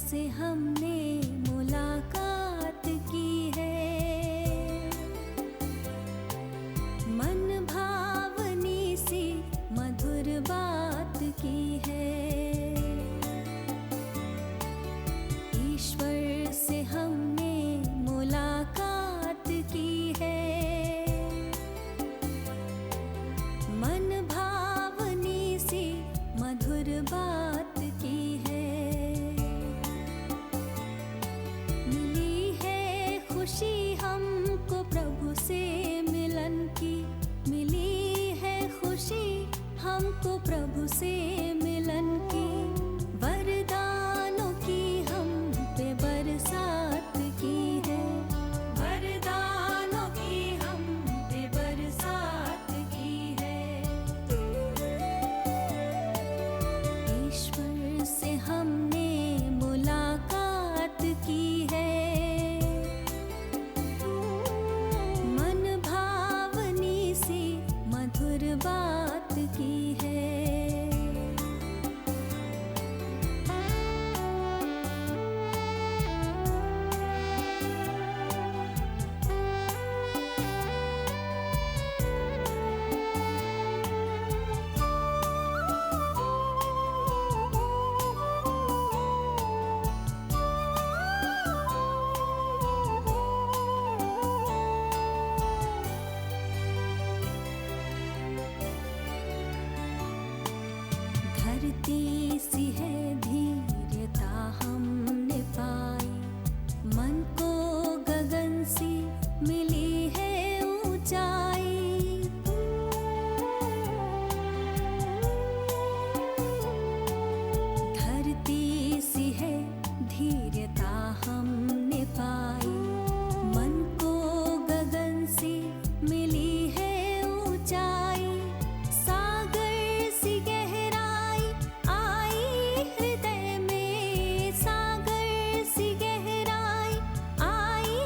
से हमने मुलाकात की है, मन भावनी सी मधुर बात की है। ईश्वर से हमने मुलाकात की है, मन भावनी सी मधुर बात की है। मिली है खुशी हमको प्रभु से मिलन की, मिली है खुशी हमको प्रभु से मिलन की। वरदानों की हम पे बरसात की है, वरदानों की हम पे बरसात की है। ईश्वर से हमने मुलाकात की है, मन भावनी सी मधुर बात की है। धरती सी है धीरता हमने पाई, मन को गगन सी मिली है ऊंचाई। धरती सी है धीरता हमने पाई, मन को गगन सी मिली है ऊंचाई। सागर सी गहराई आई हृदय में, सागर सी गहराई आई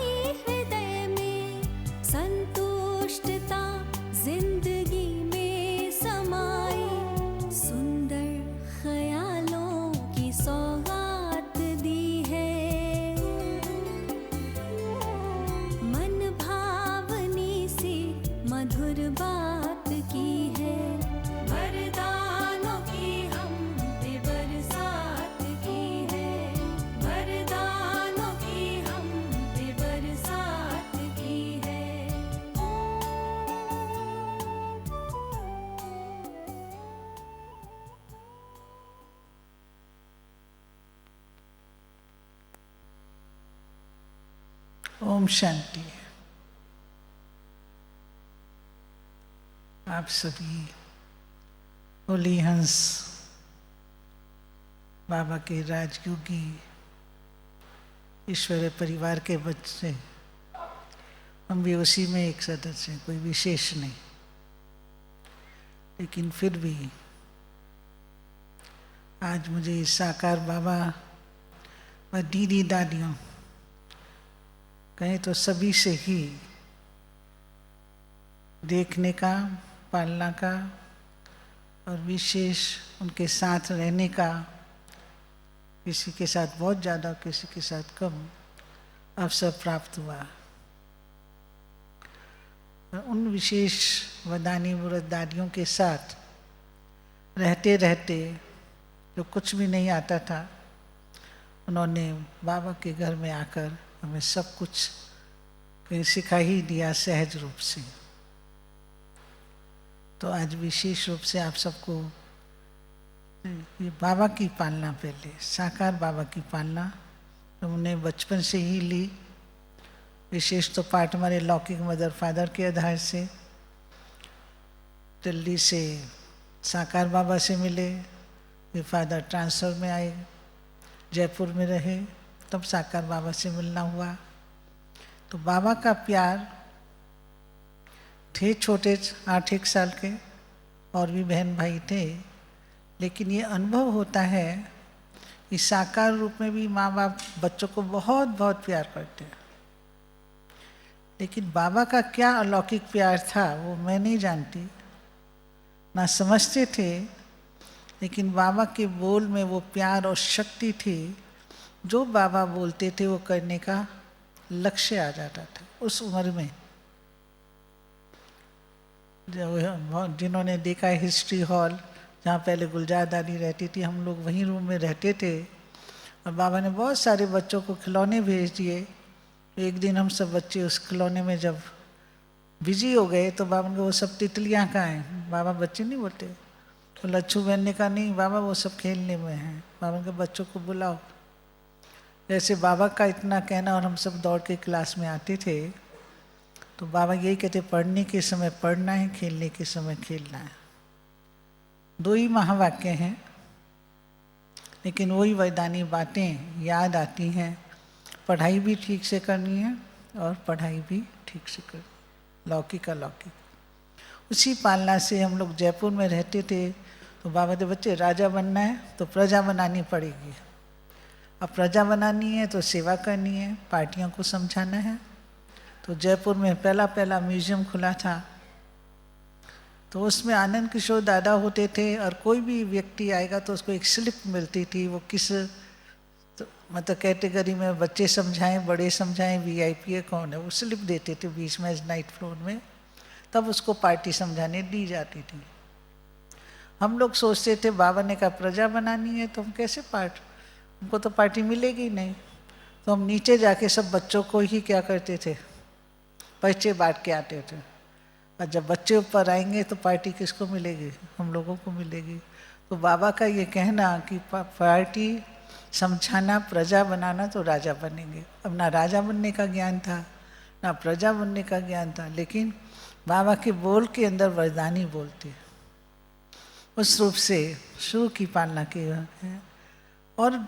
हृदय में। संतुष्टता जिंदगी में समाई, सुंदर ख्यालों की सौगात दी है। मन भावनी सी मधुर बात की है, वरदानों की हम पे बरसात की है, वरदानों की हम पे बरसात की है। ओम शांति। आप सभी होली हंस बाबा के राजयोगी ईश्वरीय परिवार के बच्चे, हम भी उसी में एक सदस्य हैं, कोई विशेष नहीं। लेकिन फिर भी आज मुझे इस साकार बाबा व दीदी दादियों, कहें तो सभी से ही देखने का, पालना का और विशेष उनके साथ रहने का, किसी के साथ बहुत ज़्यादा, किसी के साथ कम अवसर प्राप्त हुआ। उन विशेष वरदानी मुरादारियों के साथ रहते रहते जो कुछ भी नहीं आता था, उन्होंने बाबा के घर में आकर हमें सब कुछ सिखा ही दिया सहज रूप से। तो आज विशेष रूप से आप सबको ये बाबा की पालना, पहले साकार बाबा की पालना तो हमने बचपन से ही ली। विशेष तो पाठ हमारे लौकिक मदर फादर के आधार से, दिल्ली से साकार बाबा से मिले, फिर फादर ट्रांसफ़र में आए, जयपुर में रहे, तब साकार बाबा से मिलना हुआ। तो बाबा का प्यार, थे छोटे 8-1 साल के, और भी बहन भाई थे, लेकिन ये अनुभव होता है कि साकार रूप में भी माँ बाप बच्चों को बहुत बहुत प्यार करते हैं। लेकिन बाबा का क्या अलौकिक प्यार था वो मैं नहीं जानती, ना समझते थे, लेकिन बाबा के बोल में वो प्यार और शक्ति थी जो बाबा बोलते थे वो करने का लक्ष्य आ जाता था उस उम्र में। जिन्होंने देखा है हिस्ट्री हॉल, जहाँ पहले गुलजार दादी रहती थी, हम लोग वहीं रूम में रहते थे और बाबा ने बहुत सारे बच्चों को खिलौने भेज दिए। एक दिन हम सब बच्चे उस खिलौने में जब बिजी हो गए तो बाबा ने वो सब तितलियाँ कहाँ हैं? बाबा बच्चे नहीं बोलते। तो लच्छू बहन ने कहा नहीं बाबा वो सब खेलने में हैं। बाबा ने कहा बच्चों को बुलाओ। जैसे बाबा का इतना कहना और हम सब दौड़ के क्लास में आते थे तो बाबा यही कहते पढ़ने के समय पढ़ना है, खेलने के समय खेलना है। 2 ही महावाक्य हैं लेकिन वही वैधानिक बातें याद आती हैं। पढ़ाई भी ठीक से करनी है और पढ़ाई भी ठीक से करनी, लौकिक अलौकिक। उसी पालना से हम लोग जयपुर में रहते थे तो बाबा के बच्चे राजा बनना है तो प्रजा बनानी पड़ेगी। अब प्रजा बनानी है तो सेवा करनी है, पार्टियों को समझाना है। तो जयपुर में पहला म्यूजियम खुला था तो उसमें आनंद किशोर दादा होते थे और कोई भी व्यक्ति आएगा तो उसको एक स्लिप मिलती थी, वो किस तो मतलब कैटेगरी में बच्चे समझाएं, बड़े समझाएं, वीआईपी है कौन है, वो स्लिप देते थे बीच में नाइट फ्लोर में, तब उसको पार्टी समझाने दी जाती थी। हम लोग सोचते थे बाबा ने कहा प्रजा बनानी है तो हम कैसे हमको तो पार्टी मिलेगी नहीं। तो हम नीचे जाके सब बच्चों को ही क्या करते थे, पर्चे बांट के आते थे। और जब बच्चे ऊपर आएंगे तो पार्टी किसको मिलेगी? हम लोगों को मिलेगी। तो बाबा का ये कहना कि पार्टी समझाना, प्रजा बनाना तो राजा बनेंगे। अब ना राजा बनने का ज्ञान था ना प्रजा बनने का ज्ञान था, लेकिन बाबा के बोल के अंदर वरदानी बोलती, उस रूप से शुरू की पालना की है। और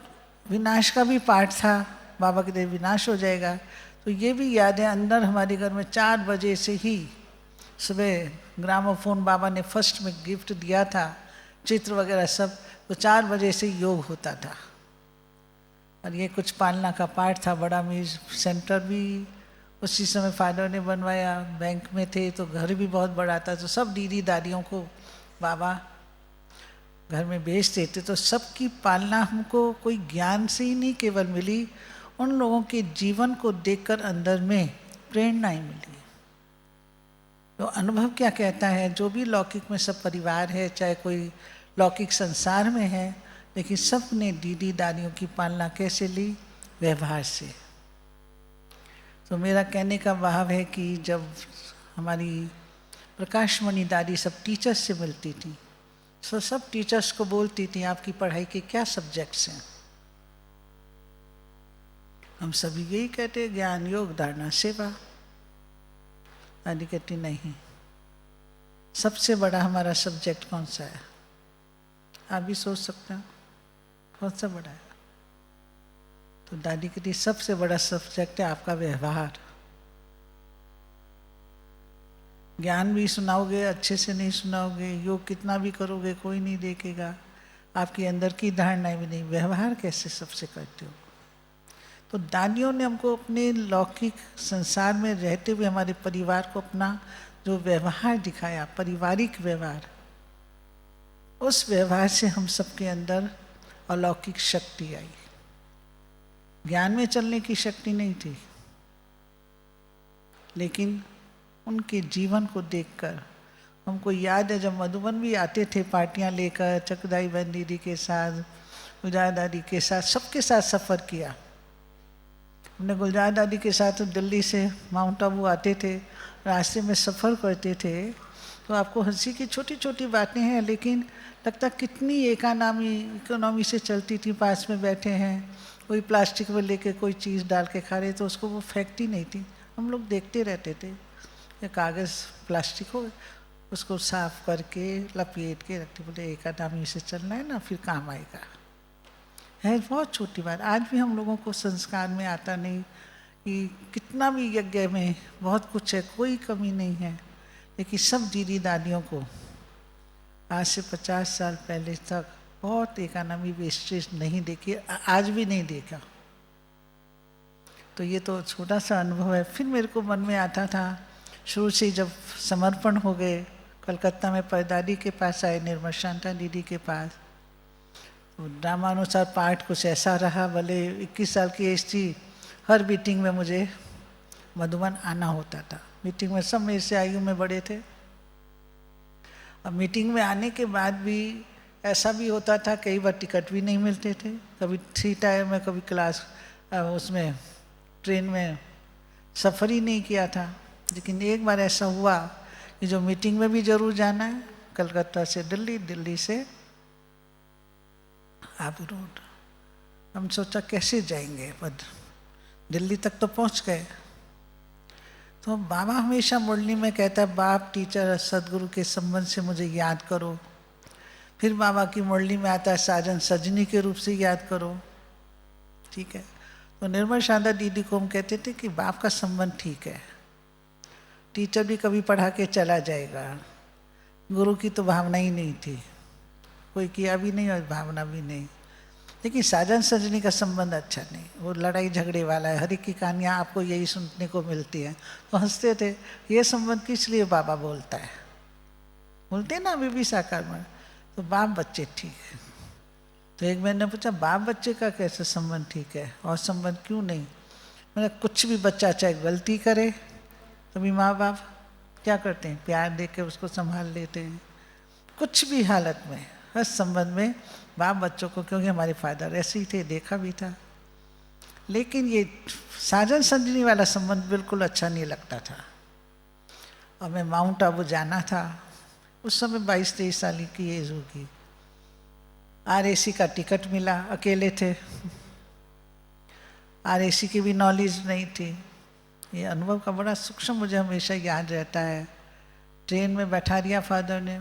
विनाश का भी पाठ था, बाबा के देव विनाश हो जाएगा तो ये भी याद है। अंदर हमारे घर में 4 बजे से ही सुबह ग्रामोफोन बाबा ने फर्स्ट में गिफ्ट दिया था, चित्र वगैरह सब, तो 4 बजे से योग होता था। और ये कुछ पालना का पाठ था। बड़ा म्यूज सेंटर भी उसी समय फादर ने बनवाया, बैंक में थे तो घर भी बहुत बड़ा था। तो सब दीदी दादियों को बाबा घर में भेज देते। तो सबकी पालना हमको कोई ज्ञान से ही नहीं केवल मिली, उन लोगों के जीवन को देखकर अंदर में प्रेरणा ही मिली। तो अनुभव क्या कहता है, जो भी लौकिक में सब परिवार है, चाहे कोई लौकिक संसार में है, लेकिन सब ने दीदी दादियों की पालना कैसे ली? व्यवहार से। तो मेरा कहने का भाव है कि जब हमारी प्रकाशमणि दादी सब टीचर्स से मिलती थी तो सब टीचर्स को बोलती थी आपकी पढ़ाई के क्या सब्जेक्ट्स हैं? हम सभी यही कहते ज्ञान, योग, धारणा, सेवा। दादी कहती नहीं, सबसे बड़ा हमारा सब्जेक्ट कौन सा है? आप भी सोच सकते हो कौन सा बड़ा है। तो दादी कहती सबसे बड़ा सब्जेक्ट है आपका व्यवहार। ज्ञान भी सुनाओगे अच्छे से नहीं सुनाओगे, योग कितना भी करोगे कोई नहीं देखेगा, आपकी अंदर की धारणाएं भी नहीं, व्यवहार कैसे सबसे करते हो। तो दादियों ने हमको अपने लौकिक संसार में रहते हुए हमारे परिवार को अपना जो व्यवहार दिखाया, पारिवारिक व्यवहार, उस व्यवहार से हम सबके अंदर अलौकिक शक्ति आई। ज्ञान में चलने की शक्ति नहीं थी, लेकिन उनके जीवन को देखकर हमको याद है जब मधुबन भी आते थे पार्टियां लेकर, चकदाई बहन दीदी के साथ, गुलजार दादी के साथ, सबके साथ सफ़र किया हमने। गुलजार दादी के साथ दिल्ली से माउंट आबू आते थे, रास्ते में सफ़र करते थे तो आपको हंसी की छोटी छोटी बातें हैं, लेकिन लगता कितनी इकोनॉमी से चलती थी। पास में बैठे हैं, कोई प्लास्टिक में लेके कोई चीज़ डाल के खा रहे तो उसको वो फेंकती नहीं थी, हम लोग देखते रहते थे। या कागज़ प्लास्टिक हो उसको साफ करके लपेट के रखते, बोले इकोनॉमी से चलना है ना, फिर काम आएगा। है बहुत छोटी बात। आज भी हम लोगों को संस्कार में आता नहीं कि कितना भी यज्ञ में बहुत कुछ है, कोई कमी नहीं है, लेकिन सब दीदी दादियों को आज से 50 साल पहले तक बहुत इकोनॉमी वेस्टेज नहीं देखी, आज भी नहीं देखा। तो ये तो छोटा सा अनुभव है। फिर मेरे को मन में आता था शुरू से जब समर्पण हो गए, कलकत्ता में परदादी के पास आए, निर्मल शांता दीदी के पास, तो ड्रामानुसार पाठ कुछ ऐसा रहा, भले 21 साल की एज थी, हर मीटिंग में मुझे मधुबन आना होता था। मीटिंग में सब मेरे से आयु में बड़े थे। अब मीटिंग में आने के बाद भी ऐसा भी होता था, कई बार टिकट भी नहीं मिलते थे, कभी 3 टायर में, कभी क्लास उसमें ट्रेन में सफ़र ही नहीं किया था। लेकिन एक बार ऐसा हुआ कि जो मीटिंग में भी ज़रूर जाना है, कलकत्ता से दिल्ली, दिल्ली से आबू रोड। हम सोचा कैसे जाएंगे, पर दिल्ली तक तो पहुंच गए। तो बाबा हमेशा मुरली में कहता है, बाप, टीचर, सदगुरु के संबंध से मुझे याद करो। फिर बाबा की मुरली में आता है, साजन सजनी के रूप से याद करो। ठीक है। तो निर्मल शारदा दीदी को हम कहते थे कि बाप का संबंध ठीक है, टीचर भी कभी पढ़ा के चला जाएगा, गुरु की तो भावना ही नहीं थी, कोई किया भी नहीं और भावना भी नहीं। लेकिन साजन सजनी का संबंध अच्छा नहीं, वो लड़ाई झगड़े वाला है, हर एक की कहानियाँ आपको यही सुनने को मिलती हैं। तो हंसते थे, ये संबंध किस लिए बाबा बोलता है, बोलते हैं ना अभी भी साकार में। तो बाप बच्चे ठीक है। तो एक मैंने पूछा, बाप बच्चे का कैसे संबंध ठीक है और संबंध क्यों नहीं? मैंने कुछ भी बच्चा चाहे गलती करे तो भी माँ बाप क्या करते हैं, प्यार दे के उसको संभाल लेते हैं। कुछ भी हालत में, हर संबंध में बाप बच्चों को, क्योंकि हमारे फादर ऐसे ही थे, देखा भी था। लेकिन ये साजन संजनी वाला संबंध बिल्कुल अच्छा नहीं लगता था। और मैं माउंट आबू जाना था, उस समय 22-23 साल की एज होगी। RAC का टिकट मिला, अकेले थे, RAC की भी नॉलेज नहीं थी। ये अनुभव का बड़ा सूक्ष्म मुझे हमेशा याद रहता है। ट्रेन में बैठा दिया फादर ने,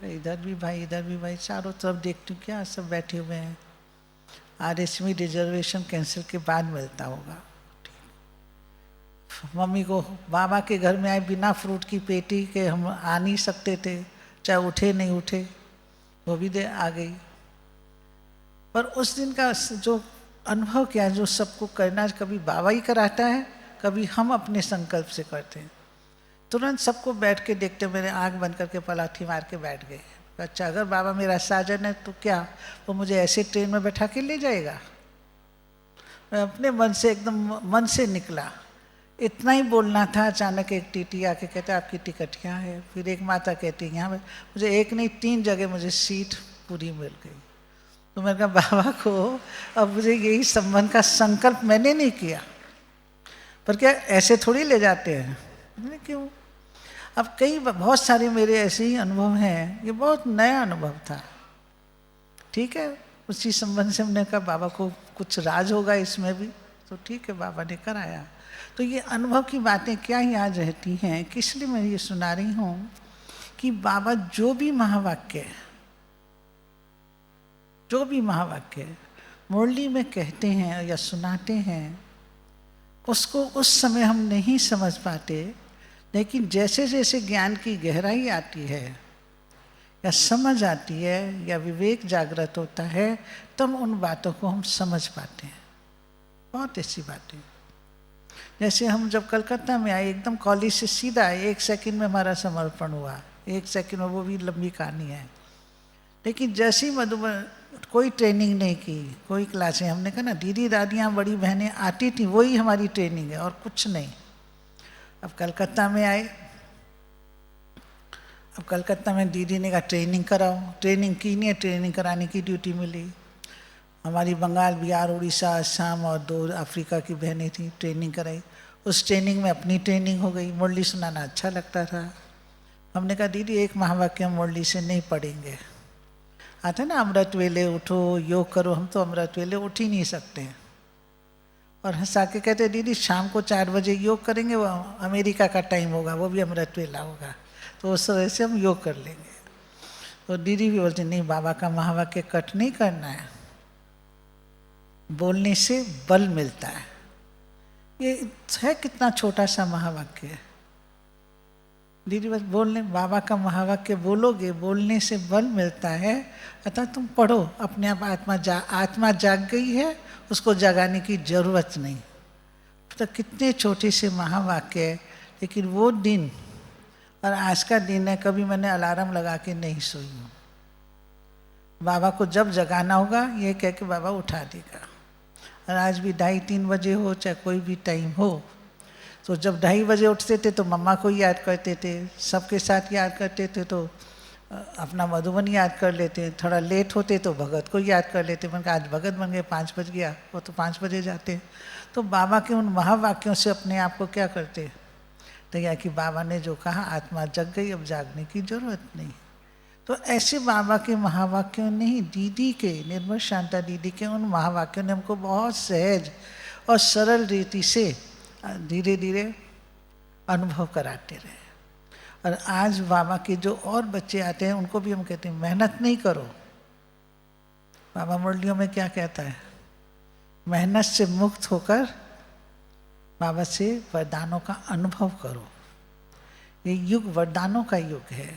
इधर भी भाई, इधर भी भाई, चारों तरफ देखती हूँ क्या सब बैठे हुए हैं। RAC में रिजर्वेशन कैंसिल के बाद मिलता होगा। मम्मी को बाबा के घर में आए बिना फ्रूट की पेटी के हम आ नहीं सकते थे, चाहे उठे नहीं उठे, वो भी दे आ गई। पर उस दिन का जो अनुभव क्या है, जो सबको करना कभी बाबा ही कराता है, कभी हम अपने संकल्प से करते हैं। तुरंत सबको बैठ के देखते, मेरे आँख बंद करके पलाठी मार के बैठ गए। अच्छा, अगर बाबा मेरा साजन है तो क्या वो मुझे ऐसे ट्रेन में बैठा के ले जाएगा? मैं अपने मन से, एकदम मन से निकला, इतना ही बोलना था। अचानक एक टीटी आके कहते आपकी टिकट यहाँ है। फिर एक माता कहती यहाँ पे, मुझे एक नहीं 3 जगह मुझे सीट पूरी मिल गई। तो मैंने कहा बाबा को अब मुझे यही संबंध का संकल्प मैंने नहीं किया, पर क्या ऐसे थोड़ी ले जाते हैं? मैंने क्यों? अब बहुत सारे मेरे ऐसे ही अनुभव हैं, ये बहुत नया अनुभव था। ठीक है, उसी संबंध से हमने कहा बाबा को कुछ राज होगा इसमें भी, तो ठीक है, बाबा ने कराया। तो ये अनुभव की बातें क्या याद रहती हैं, किस लिए मैं ये सुना रही हूँ कि बाबा जो भी महावाक्य मुरली में कहते हैं या सुनाते हैं, उसको उस समय हम नहीं समझ पाते, लेकिन जैसे जैसे ज्ञान की गहराई आती है या समझ आती है या विवेक जागृत होता है, तब उन बातों को हम समझ पाते हैं। बहुत ऐसी बातें, जैसे हम जब कलकत्ता में आए, एकदम कॉलेज से सीधा 1 सेकंड में हमारा समर्पण हुआ, 1 सेकंड में, वो भी लंबी कहानी है। लेकिन जैसे ही मधुबन, कोई ट्रेनिंग नहीं की, कोई क्लासें, हमने कहा ना दीदी दादियाँ बड़ी बहनें आती थी, वही हमारी ट्रेनिंग है और कुछ नहीं। अब कलकत्ता में आए, अब कलकत्ता में दीदी ने कहा ट्रेनिंग कराओ, ट्रेनिंग की नहीं है, ट्रेनिंग कराने की ड्यूटी मिली। हमारी बंगाल, बिहार, उड़ीसा, असम और 2 अफ्रीका की बहनें थी, ट्रेनिंग कराई। उस ट्रेनिंग में अपनी ट्रेनिंग हो गई। मुरली सुनाना अच्छा लगता था। हमने कहा दीदी एक महावाक्य हम मुरली से नहीं पढ़ेंगे। आता ना अमृत वेले उठो योग करो, हम तो अमृत वेले उठ ही नहीं सकते हैं। और हंसा के कहते दीदी शाम को 4 बजे योग करेंगे, वो अमेरिका का टाइम होगा, वो भी अमृत वेला होगा, तो उस तरह से हम योग कर लेंगे। तो दीदी भी बोलती नहीं, बाबा का महावाक्य कट नहीं करना है, बोलने से बल मिलता है। ये है कितना छोटा सा महावाक्य है दीदी, बस बोलने, बाबा का महावाक्य बोलोगे, बोलने से बल मिलता है। अतः तुम पढ़ो, अपने आप आत्मा जाग गई है, उसको जगाने की जरूरत नहीं। तो कितने छोटे से महावाक्य है, लेकिन वो दिन और आज का दिन है, कभी मैंने अलार्म लगा के नहीं सोई हूँ। बाबा को जब जगाना होगा ये कह के बाबा उठा देगा। और आज भी 2:30-3 बजे हो चाहे कोई भी टाइम हो, तो जब 2:30 बजे उठते थे तो मम्मा को याद करते थे, सबके साथ याद करते थे, तो अपना मधुबन याद कर लेते। थोड़ा लेट होते तो भगत को याद कर लेते। मैंने कहा आज भगत बन गए, 5 बज गया, वो तो 5 बजे जाते। तो बाबा के उन महावाक्यों से अपने आप को क्या करते, तो या कि बाबा ने जो कहा आत्मा जग गई, अब जागने की जरूरत नहीं। तो ऐसे बाबा के महावाक्यों ने ही दीदी के, निर्मल शांता दीदी के उन महावाक्यों ने हमको बहुत सहज और सरल रीति से धीरे धीरे अनुभव कराते रहे। और आज बाबा के जो और बच्चे आते हैं उनको भी हम कहते हैं मेहनत नहीं करो। बाबा मुरलियों में क्या कहता है, मेहनत से मुक्त होकर बाबा से वरदानों का अनुभव करो। ये युग वरदानों का युग है।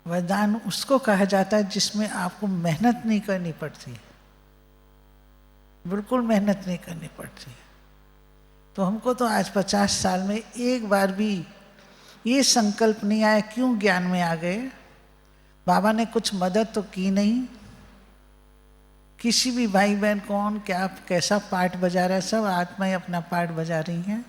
वरदान उसको कहा जाता है जिसमें आपको मेहनत नहीं करनी पड़ती, बिल्कुल मेहनत नहीं करनी पड़ती। तो हमको तो आज 50 साल में एक बार भी ये संकल्प नहीं आया, क्यों ज्ञान में आ गए। बाबा ने कुछ मदद तो की नहीं, किसी भी भाई बहन कौन क्या कैसा पार्ट बजा रहा है, सब आत्माएं अपना पार्ट बजा रही हैं।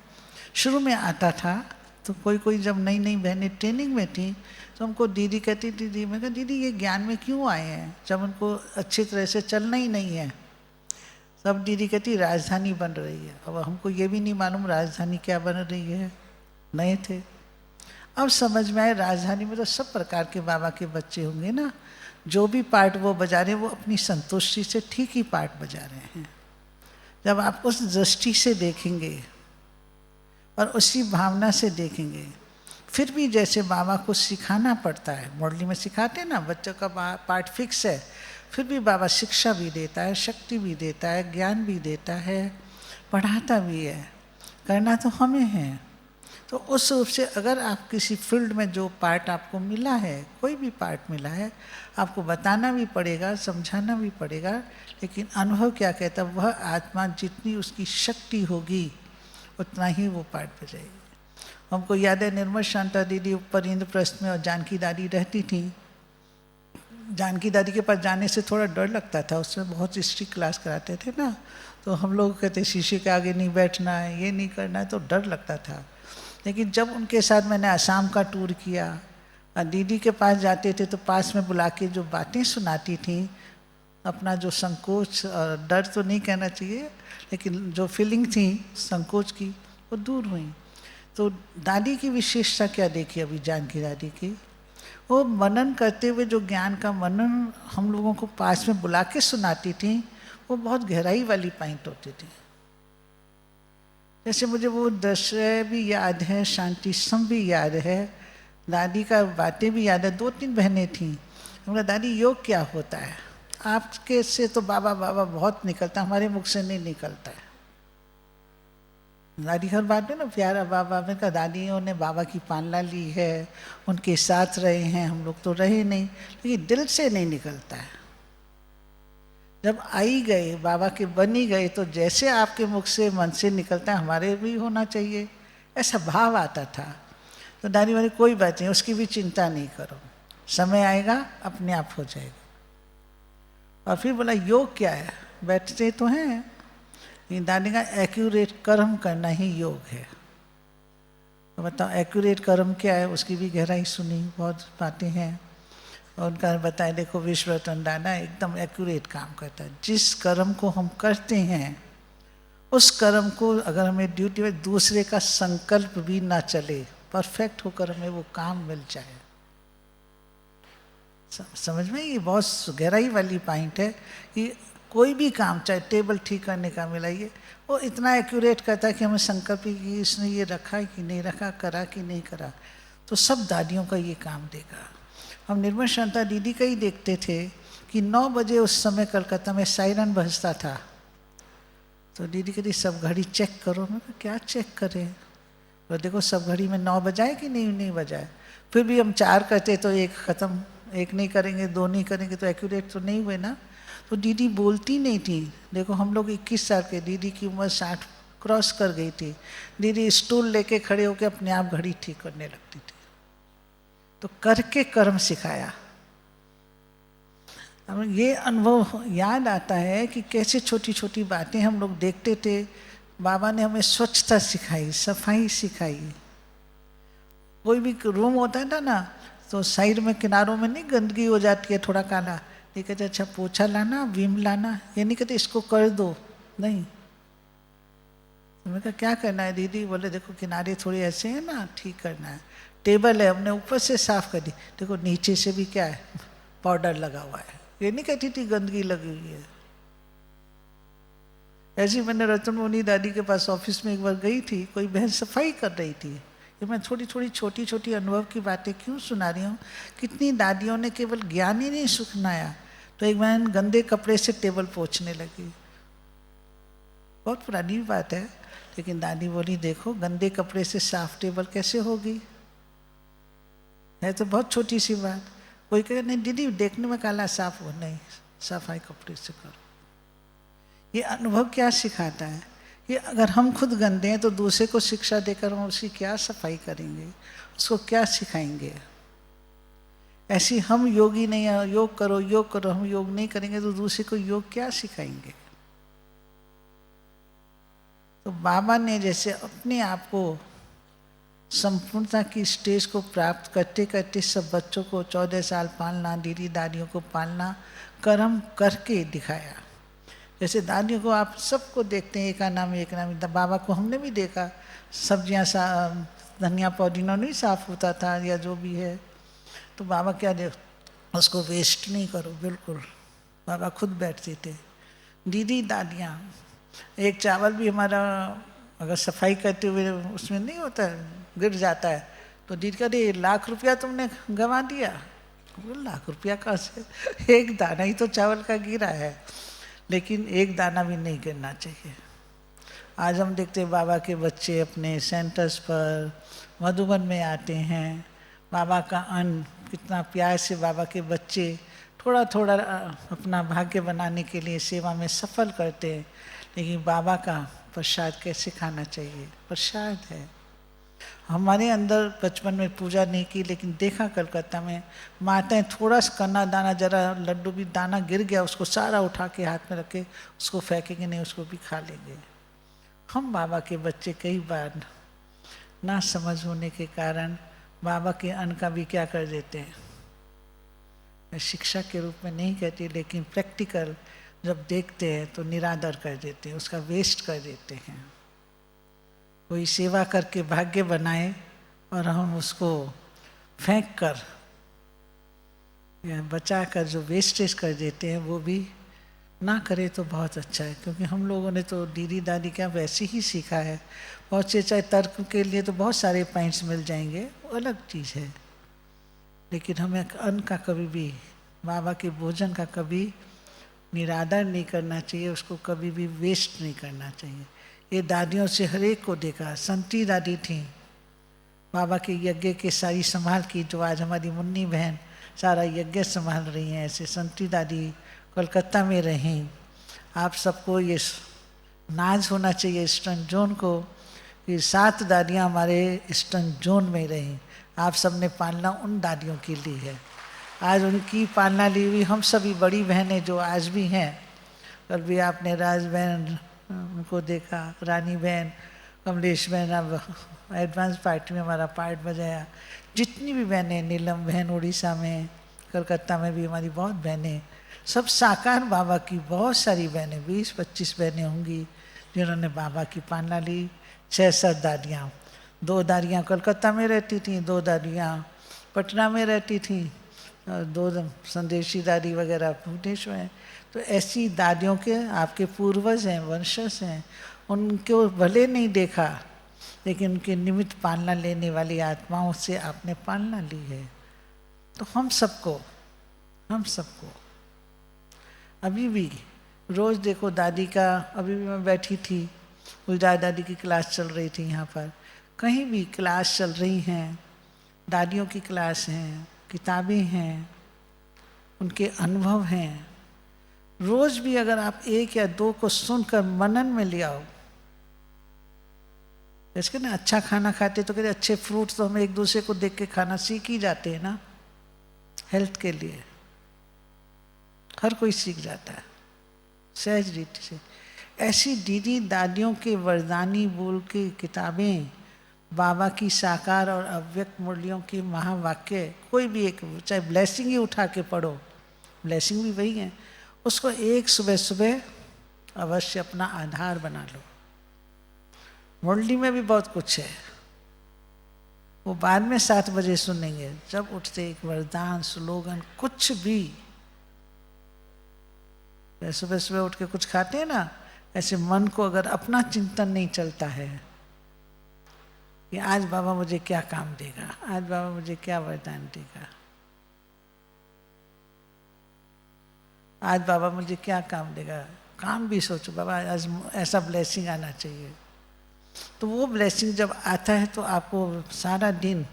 शुरू में आता था तो कोई जब नई नई बहनें ट्रेनिंग में थी तो हमको दीदी कहती, दीदी मैं कहा दीदी ये ज्ञान में क्यों आए हैं जब उनको अच्छी तरह से चलना ही नहीं है। सब दीदी कहती राजधानी बन रही है। अब हमको ये भी नहीं मालूम राजधानी क्या बन रही है, नए थे। अब समझ में आए राजधानी में तो सब प्रकार के बाबा के बच्चे होंगे ना, जो भी पार्ट वो बजा रहे हैं वो अपनी संतुष्टि से ठीक ही पार्ट बजा रहे हैं। जब आप उस दृष्टि से देखेंगे और उसी भावना से देखेंगे, फिर भी जैसे बाबा को सिखाना पड़ता है, मुरली में सिखाते हैं ना, बच्चों का पार्ट फिक्स है, फिर भी बाबा शिक्षा भी देता है, शक्ति भी देता है, ज्ञान भी देता है, पढ़ाता भी है, करना तो हमें है। तो उस रूप से अगर आप किसी फील्ड में जो पार्ट आपको मिला है, कोई भी पार्ट मिला है, आपको बताना भी पड़ेगा, समझाना भी पड़ेगा, लेकिन अनुभव क्या कहता है, वह आत्मा जितनी उसकी शक्ति होगी उतना ही वो पार्ट बजाएगी। हमको याद है निर्मल शांता दीदी ऊपर इंद्रप्रस्थ में और जानकी दादी रहती थी। जानकी दादी के पास जाने से थोड़ा डर लगता था, उसमें बहुत स्ट्रिक्ट क्लास कराते थे ना, तो हम लोग कहते शीशे के आगे नहीं बैठना है, ये नहीं करना है, तो डर लगता था। लेकिन जब उनके साथ मैंने असम का टूर किया, दीदी के पास जाते थे तो पास में बुला के जो बातें सुनाती थी, अपना जो संकोच और डर तो नहीं कहना चाहिए, लेकिन जो फीलिंग थी संकोच की वो दूर हुई। तो दादी की विशेषता क्या देखी अभी जानकी दादी की, वो मनन करते हुए जो ज्ञान का मनन हम लोगों को पास में बुला के सुनाती थी, वो बहुत गहराई वाली पॉइंट होती थी। जैसे मुझे वो दशहरा भी याद है, शांति सम भी याद है, दादी का बातें भी याद है। 2-3 बहनें थीं, हमने दादी योग क्या होता है, आपके से तो बाबा बाबा बहुत निकलता, हमारे मुख से नहीं निकलता है। दादी हर बात में ना प्यारा बाबा, मैं कहा दादियों ने बाबा की पालना ली है, उनके साथ रहे हैं, हम लोग तो रहे नहीं, लेकिन दिल से नहीं निकलता है। जब आई गए बाबा के बनी गए तो जैसे आपके मुख से मन से निकलता है हमारे भी होना चाहिए, ऐसा भाव आता था। तो दादी बोली कोई बात नहीं, उसकी भी चिंता नहीं करो, समय आएगा अपने आप हो जाएगा। और फिर बोला योग क्या है, बैठते तो हैं, लेकिन दादी का एक्यूरेट कर्म करना ही योग है। तो बताओ एक्यूरेट कर्म क्या है, उसकी भी गहराई सुनी, बहुत बातें हैं। और उनका बताए देखो विश्वरतन दादा एकदम एक्यूरेट काम करता है। जिस कर्म को हम करते हैं उस कर्म को अगर हमें ड्यूटी में दूसरे का संकल्प भी ना चले, परफेक्ट होकर हमें वो काम मिल जाए। समझ में, ये बहुत गहराई वाली पॉइंट है कि कोई भी काम चाहे टेबल ठीक करने का मिला, ये वो इतना एक्यूरेट करता है कि हमें संकल्प कि इसने ये रखा कि नहीं रखा, करा कि नहीं करा, तो सब दादियों का ये काम देगा। हम निर्मल शांता दीदी का ही देखते थे कि 9 बजे उस समय कलकत्ता में सायरन बजता था, तो दीदी कहती सब घड़ी चेक करो। मैं कहा क्या चेक करें, तो देखो सब घड़ी में 9 बजाए कि नहीं बजाए। फिर भी हम 4 करते तो 1 ख़त्म, 1 नहीं करेंगे, 2 नहीं करेंगे तो एक्यूरेट तो नहीं हुए ना। तो दीदी बोलती नहीं थी। देखो हम लोग 21 साल के, दीदी की उम्र 60 क्रॉस कर गई थी। दीदी स्टूल लेके खड़े होकर अपने आप घड़ी ठीक करने लगती थी। तो करके कर्म सिखाया। हमें ये अनुभव याद आता है कि कैसे छोटी छोटी बातें हम लोग देखते थे। बाबा ने हमें स्वच्छता सिखाई, सफाई सिखाई। कोई भी रूम होता है ना, तो साइड में किनारों में नहीं गंदगी हो जाती है थोड़ा काला, ये कहते अच्छा पोछा लाना, विम लाना, ये नहीं कहते इसको कर दो, नहीं। तो मैंने कहा क्या करना है दीदी? बोले देखो किनारे थोड़े ऐसे हैं ना, ठीक करना है। टेबल है, हमने ऊपर से साफ कर दी, देखो नीचे से भी क्या है, पाउडर लगा हुआ है। ये नहीं कहती थी गंदगी लगी हुई है। ऐसी मैंने रतन मुनि दादी के पास ऑफिस में एक बार गई थी, कोई बहन सफाई कर रही थी। ये मैं थोड़ी थोड़ी छोटी छोटी अनुभव की बातें क्यों सुना रही हूँ? कितनी दादियों ने केवल ज्ञान ही नहीं सुनाया। तो एक बहन गंदे कपड़े से टेबल पोंछने लगी, बहुत पुरानी बात है, लेकिन दादी बोली देखो गंदे कपड़े से साफ टेबल कैसे होगी? है तो बहुत छोटी सी बात। कोई कहे नहीं दीदी देखने में काला साफ हो, नहीं, सफाई कपड़े से करो। ये अनुभव क्या सिखाता है? ये अगर हम खुद गंदे हैं तो दूसरे को शिक्षा देकर हम उसकी क्या सफाई करेंगे, उसको क्या सिखाएंगे? ऐसी हम योगी नहीं है, योग करो योग करो, हम योग नहीं करेंगे तो दूसरे को योग क्या सिखाएंगे? तो बाबा ने जैसे अपने आप को संपूर्णता की स्टेज को प्राप्त करते करते सब बच्चों को 14 साल पालना, दीदी दादियों को पालना, कर्म करके दिखाया। जैसे दादियों को आप सबको देखते हैं, एक नाम बाबा को हमने भी देखा, सब्जियां धनिया पुदीना नहीं साफ होता था या जो भी है, तो बाबा क्या उसको वेस्ट नहीं करो, बिल्कुल बाबा खुद बैठते थे। दीदी दादियाँ, एक चावल भी हमारा अगर सफाई करते हुए उसमें नहीं होता है, गिर जाता है, तो दीदी कहते 1 लाख रुपया तुमने गंवा दिया। 1 लाख रुपया कहाँ से? एक दाना ही तो चावल का गिरा है, लेकिन एक दाना भी नहीं गिरना चाहिए। आज हम देखते हैं बाबा के बच्चे अपने सेंटर्स पर मधुबन में आते हैं, बाबा का अन्न कितना प्यार से बाबा के बच्चे थोड़ा थोड़ा अपना भाग्य बनाने के लिए सेवा में सफल करते हैं। लेकिन बाबा का प्रसाद कैसे खाना चाहिए? प्रसाद है। हमारे अंदर बचपन में पूजा नहीं की, लेकिन देखा कलकत्ता में माताएं थोड़ा सा कन्ना दाना, जरा लड्डू भी दाना गिर गया उसको सारा उठा के हाथ में रखे, उसको फेंकेंगे नहीं, उसको भी खा लेंगे। हम बाबा के बच्चे कई बार ना समझ होने के कारण बाबा के अन्न का भी क्या कर देते हैं, मैं शिक्षा के रूप में नहीं कहती, लेकिन प्रैक्टिकल जब देखते हैं तो निरादर कर देते हैं, उसका वेस्ट कर देते हैं। कोई सेवा करके भाग्य बनाए और हम उसको फेंक कर या बचा कर जो वेस्टेज कर देते हैं, वो भी ना करे तो बहुत अच्छा है। क्योंकि हम लोगों ने तो दीदी दादी क्या वैसे ही सीखा है। बहुत से चाहे तर्क के लिए तो बहुत सारे पॉइंट्स मिल जाएंगे, वो अलग चीज़ है, लेकिन हमें अन्न का कभी भी, बाबा के भोजन का कभी निरादर नहीं करना चाहिए, उसको कभी भी वेस्ट नहीं करना चाहिए। ये दादियों से हर एक को देखा। संती दादी थी, बाबा के यज्ञ के सारी संभाल की, जो आज हमारी मुन्नी बहन सारा यज्ञ संभाल रही हैं। ऐसे संती दादी कलकत्ता में रहीं। आप सबको ये नाज होना चाहिए ईस्टर्न जोन को, कि 7 दादियाँ हमारे ईस्टर्न जोन में रहीं। आप सब ने पालना उन दादियों की ली है। आज उनकी पालना ली हुई हम सभी बड़ी बहनें जो आज भी हैं, कल भी आपने राज बहन उनको देखा, रानी बहन, कमलेश बहन, अब एडवांस पार्टी में हमारा पार्ट बजाया। जितनी भी बहनें, नीलम बहन उड़ीसा में, कलकत्ता में भी हमारी बहुत बहनें, सब साकार बाबा की बहुत सारी बहनें, 20-25 बहनें होंगी जिन्होंने बाबा की पालना ली। 6-7 दादियाँ, 2 दादियाँ कलकत्ता में रहती थीं, 2 दादियाँ पटना में रहती थीं, 2 संदेशी दादी वगैरह भुवनेश्वर हैं। तो ऐसी दादियों के आपके पूर्वज हैं, वंशज हैं, उनको भले नहीं देखा, लेकिन उनके निमित्त पालना लेने वाली आत्माओं से आपने पालना ली है। तो हम सबको अभी भी रोज़ देखो दादी का, अभी भी मैं बैठी थी, गुलजार दादी की क्लास चल रही थी यहाँ पर, कहीं भी क्लास चल रही हैं, दादियों की क्लास हैं, किताबें हैं, उनके अनुभव हैं। रोज़ भी अगर आप 1 या 2 को सुनकर मनन में ले आओ, जैसे ना अच्छा खाना खाते तो कहते अच्छे फ्रूट तो हम एक दूसरे को देख के खाना सीख ही जाते हैं ना, हेल्थ के लिए। हर कोई सीख जाता है सहज रीति से। ऐसी दीदी दादियों के वरदानी बोल के किताबें, बाबा की साकार और अव्यक्त मूल्यों के महावाक्य, कोई भी एक, चाहे ब्लेसिंग ही उठा के पढ़ो, ब्लेसिंग भी वही है, उसको एक सुबह सुबह अवश्य अपना आधार बना लो। मुरली में भी बहुत कुछ है, वो बाद में 7 बजे सुनेंगे, जब उठते एक वरदान, स्लोगन, कुछ भी। सुबह सुबह उठ के कुछ खाते हैं ना, ऐसे मन को अगर अपना चिंतन नहीं चलता है कि आज बाबा मुझे क्या काम देगा, आज बाबा मुझे क्या वरदान देगा, आज बाबा मुझे क्या काम देगा, काम भी सोचो बाबा आज ऐसा ब्लेसिंग आना चाहिए। तो वो ब्लेसिंग जब आता है तो आपको सारा दिन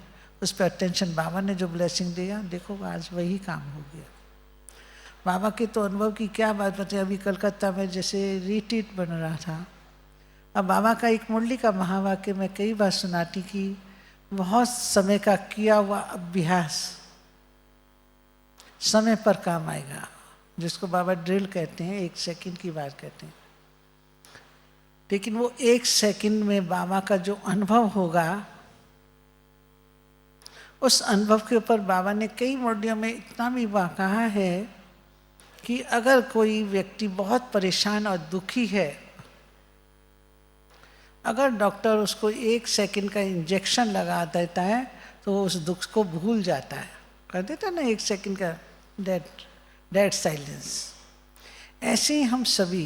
उस पर अटेंशन, बाबा ने जो ब्लेसिंग दिया देखो आज वही काम हो गया। बाबा के तो अनुभव की क्या बात बताए, अभी कलकत्ता में जैसे रिट्रीट बन रहा था, अब बाबा का एक मुरली का महावाक्य मैं कई बार सुनाती कि बहुत समय का किया हुआ अभ्यास समय पर काम आएगा, जिसको बाबा ड्रिल कहते हैं, 1 सेकंड की बात कहते हैं। लेकिन वो 1 सेकंड में बाबा का जो अनुभव होगा, उस अनुभव के ऊपर बाबा ने कई मुरलियों में इतना भी कहा है कि अगर कोई व्यक्ति बहुत परेशान और दुखी है, अगर डॉक्टर उसको 1 सेकंड का इंजेक्शन लगा देता है तो वो उस दुख को भूल जाता है, कर देता है ना 1 सेकंड का डेड साइलेंस। ऐसे ही हम सभी,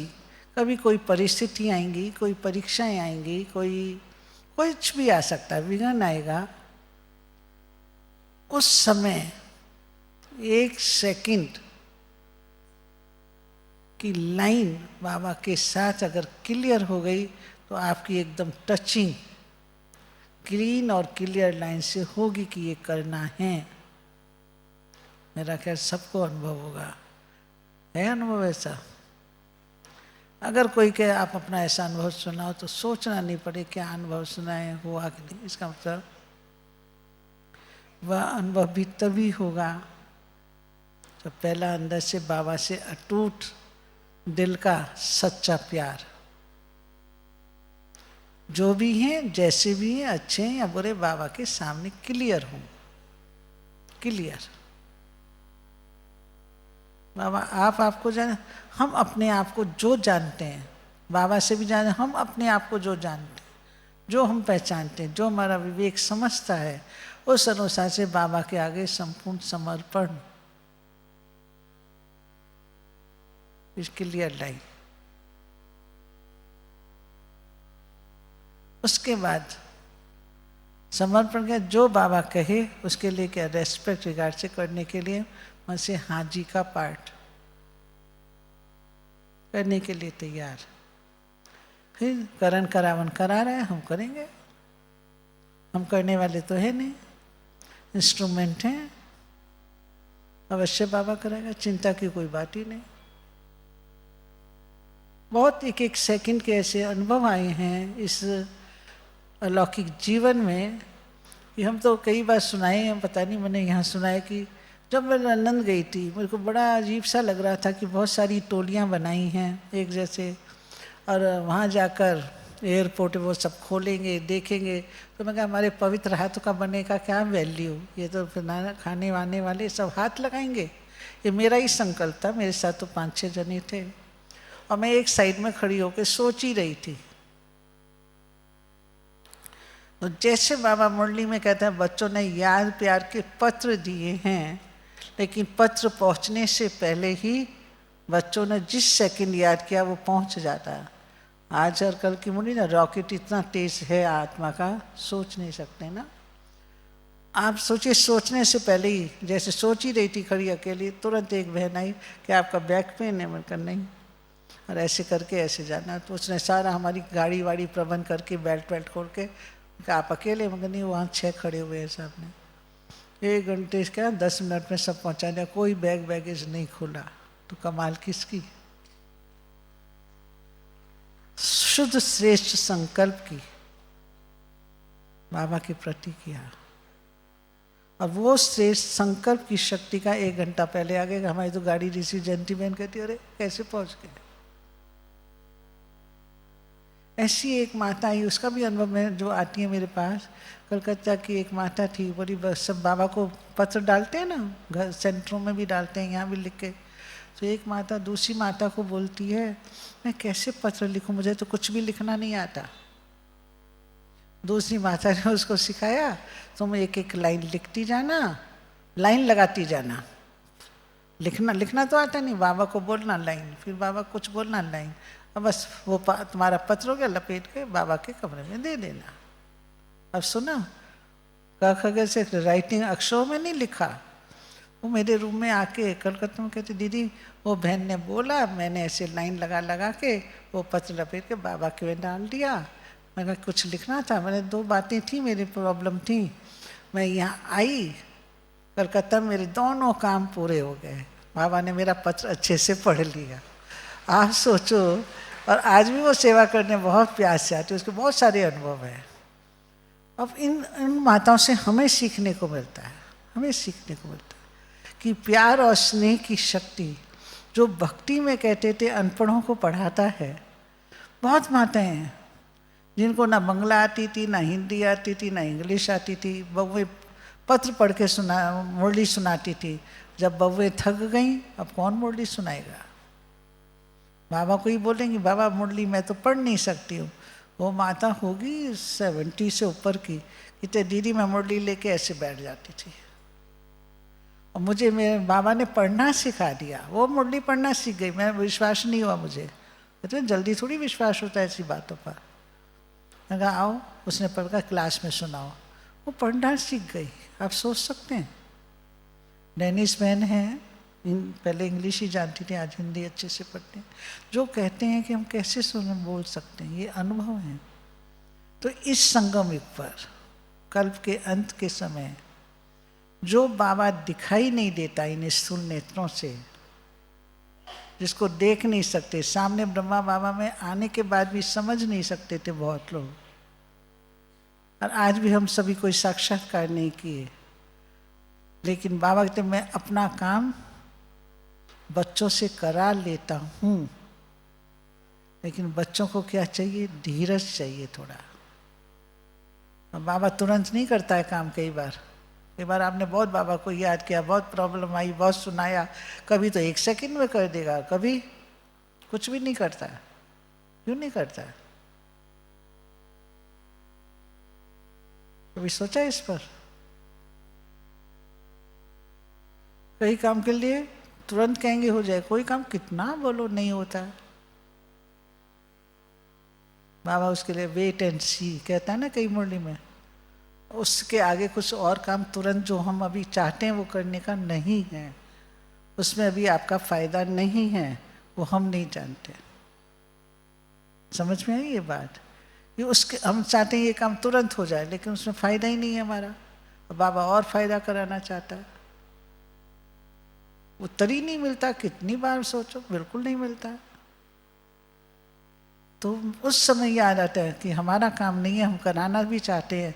कभी कोई परिस्थिति आएंगी, कोई परीक्षाएं आएंगी, कोई कुछ भी आ सकता है, विघ्न आएगा, उस समय 1 सेकंड की लाइन बाबा के साथ अगर क्लियर हो गई तो आपकी एकदम टचिंग क्लीन और क्लियर लाइन से होगी कि ये करना है। मेरा ख्याल सबको अनुभव होगा, है अनुभव ऐसा? अगर कोई कहे आप अपना ऐसा अनुभव सुनाओ तो सोचना नहीं पड़े क्या अनुभव सुनाए, हुआ कि नहीं। इसका मतलब वह अनुभव भी तभी होगा जब पहला अंदर से बाबा से अटूट दिल का सच्चा प्यार, जो भी हैं जैसे भी हैं, अच्छे हैं या बुरे, बाबा के सामने क्लियर हों, क्लियर। बाबा आप आपको जाने, हम अपने आप को जो जानते हैं, बाबा से भी जाने, हम अपने आप को जो जानते हैं, जो हम पहचानते हैं, जो हमारा विवेक समझता है, उस अनुसार से बाबा के आगे संपूर्ण समर्पण, क्लियर लाइन। उसके बाद समर्पण के जो बाबा कहे उसके लिए क्या रेस्पेक्ट रिगार्ड से करने के लिए मन से हाँ जी का पाठ करने के लिए तैयार। फिर करण करावन करा रहा है, हम करेंगे, हम करने वाले तो है नहीं, इंस्ट्रूमेंट हैं, अवश्य बाबा करेगा, चिंता की कोई बात ही नहीं। बहुत 1-1 सेकंड के ऐसे अनुभव आए हैं इस अलौकिक जीवन में कि हम तो कई बार सुनाए हैं, पता नहीं मैंने यहाँ सुनाया कि जब मैं लंदन गई थी मेरे को बड़ा अजीब सा लग रहा था कि बहुत सारी टोलियाँ बनाई हैं एक जैसे, और वहाँ जाकर एयरपोर्ट वो सब खोलेंगे देखेंगे, तो मैं कहा हमारे पवित्र हाथों का बनने का क्या वैल्यू, ये तो फिर खाने वाने वाले सब हाथ लगाएंगे। ये मेरा ही संकल्प था, मेरे साथ तो 5-6 जने थे और मैं एक साइड में खड़ी होकर सोच ही रही थी। तो जैसे बाबा मुरली में कहते हैं बच्चों ने याद प्यार के पत्र दिए हैं, लेकिन पत्र पहुंचने से पहले ही बच्चों ने जिस सेकंड याद किया वो पहुंच जाता है। आज और कल की मुरली ना, रॉकेट इतना तेज है आत्मा का, सोच नहीं सकते ना। आप सोचिए, सोचने से पहले ही जैसे सोच ही रही थी खड़ी अकेली, तुरंत एक बहन आई कि आपका बैक पेन है, मैंने कहा नहीं, और ऐसे करके ऐसे जाना। तो उसने सारा हमारी गाड़ी वाड़ी प्रबंध करके बेल्ट वेल्ट खोल के आप अकेले, मगर नहीं, वहाँ 6 खड़े हुए हैं सामने, 1 घंटे क्या 10 मिनट में सब पहुँचा दिया, कोई बैगेज नहीं खोला। तो कमाल किसकी? शुद्ध श्रेष्ठ संकल्प की, बाबा के प्रति किया। और वो श्रेष्ठ संकल्प की शक्ति का 1 घंटा पहले आ गया। हमारी तो गाड़ी ऋषि जयंती बहन कहती, अरे कैसे पहुंच गए। ऐसी एक माता आई, उसका भी अनुभव में जो आती है मेरे पास, कलकत्ता की एक माता थी, बड़ी बस सब बाबा को पत्र डालते हैं ना, घर सेंटरों में भी डालते हैं, यहाँ भी लिख के। तो एक माता दूसरी माता को बोलती है, मैं कैसे पत्र लिखूं, मुझे तो कुछ भी लिखना नहीं आता। दूसरी माता ने उसको सिखाया, तुम एक एक लाइन लिखती जाना, लाइन लगाती जाना। लिखना तो आता नहीं, बाबा को बोलना लाइन, फिर बाबा कुछ बोलना लाइन, अब बस वो तुम्हारा पत्र हो गया, लपेट के बाबा के कमरे में दे देना। अब सुना, क ख ग से राइटिंग अक्षरों में नहीं लिखा। वो मेरे रूम में आके कलकत्ता में कहती, दीदी वो बहन ने बोला, मैंने ऐसे लाइन लगा लगा के वो पत्र लपेट के बाबा के में डाल दिया। मैंने कहा कुछ लिखना था, मैंने 2 बातें थी, मेरी प्रॉब्लम थी, मैं यहाँ आई कलकत्ता में, मेरे दोनों काम पूरे हो गए, बाबा ने मेरा पत्र अच्छे से पढ़ लिया। आप सोचो, और आज भी वो सेवा करने बहुत प्यास से आती है, उसके बहुत सारे अनुभव हैं। अब इन माताओं से हमें सीखने को मिलता है, हमें सीखने को मिलता है कि प्यार और स्नेह की शक्ति जो भक्ति में कहते थे अनपढ़ों को पढ़ाता है। बहुत माताएं हैं जिनको ना बंगला आती थी, ना हिंदी आती थी, ना इंग्लिश आती थी, बउए पत्र पढ़ के मुरली सुनाती थी। जब बउए थक गईं, अब कौन मुरली सुनाएगा। बाबा को ही बोलेंगी, बाबा मुरली मैं तो पढ़ नहीं सकती हूँ। वो माता होगी 70 से ऊपर की, कहते दीदी मैं मुरली लेके ऐसे बैठ जाती थी, और मुझे मेरे बाबा ने पढ़ना सिखा दिया, वो मुरली पढ़ना सीख गई। मैं विश्वास नहीं हुआ मुझे, कहते जल्दी थोड़ी विश्वास होता है ऐसी बातों पर। मैं कहा आओ, उसने पढ़कर क्लास में सुनाओ, वो पढ़ना सीख गई। आप सोच सकते हैं। डेनिस बहन है, पहले इंग्लिश ही जानती थी, आज हिंदी अच्छे से पढ़ते हैं। जो कहते हैं कि हम कैसे बोल सकते हैं, ये अनुभव हैं। तो इस संगम युग पर कल्प के अंत के समय जो बाबा दिखाई नहीं देता इन स्थूल नेत्रों से, जिसको देख नहीं सकते, सामने ब्रह्मा बाबा में आने के बाद भी समझ नहीं सकते थे बहुत लोग, और आज भी हम सभी कोई साक्षात्कार नहीं किए। लेकिन बाबा कहते मैं अपना काम बच्चों से करा लेता हूँ, लेकिन बच्चों को क्या चाहिए, धीरज चाहिए थोड़ा। अब बाबा तुरंत नहीं करता है काम। कई बार आपने बहुत बाबा को याद किया, बहुत प्रॉब्लम आई, बहुत सुनाया, कभी तो 1 सेकंड में कर देगा, कभी कुछ भी नहीं करता। क्यों नहीं करता? कभी सोचा इस पर? कई काम के लिए तुरंत कहेंगे हो जाए, कोई काम कितना बोलो नहीं होता। बाबा उसके लिए वेट एंड सी कहता है ना कई मुरली में, उसके आगे कुछ और काम तुरंत जो हम अभी चाहते हैं वो करने का नहीं है, उसमें अभी आपका फायदा नहीं है, वो हम नहीं जानते। समझ में आई ये बात? ये उसके हम चाहते हैं ये काम तुरंत हो जाए, लेकिन उसमें फायदा ही नहीं है हमारा, बाबा और फायदा कराना चाहता है। उत्तर ही नहीं मिलता। कितनी बार सोचो, बिल्कुल नहीं मिलता। तो उस समय याद आता है कि हमारा काम नहीं है, हम कराना भी चाहते हैं,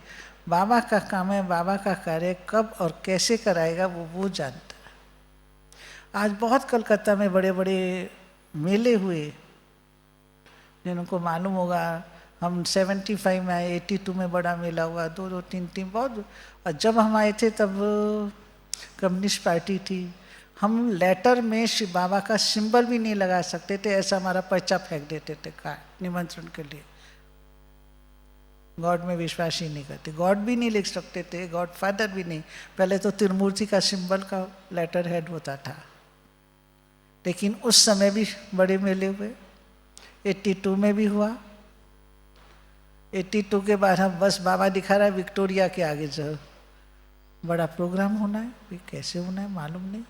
बाबा का काम है, बाबा का कार्य कब और कैसे कराएगा वो जानता है। आज बहुत कलकत्ता में बड़े बड़े मेले हुए, जिनको मालूम होगा। हम 75 में आए, 82 में बड़ा मेला हुआ, 2 3 बहुत। और जब हम आए थे तब कम्युनिस्ट पार्टी थी। हम लेटर में शिव बाबा का सिंबल भी नहीं लगा सकते थे, ऐसा हमारा पर्चा फेंक देते थे कार्ड निमंत्रण के लिए। गॉड में विश्वास ही नहीं करते, गॉड भी नहीं लिख सकते थे, गॉड फादर भी नहीं। पहले तो त्रिमूर्ति का सिंबल का लेटर हेड होता था। लेकिन उस समय भी बड़े मेले हुए, 82 में भी हुआ। 82 के बाद हम बस बाबा दिखा रहा है विक्टोरिया के आगे जो बड़ा प्रोग्राम होना है, भी कैसे होना है मालूम नहीं।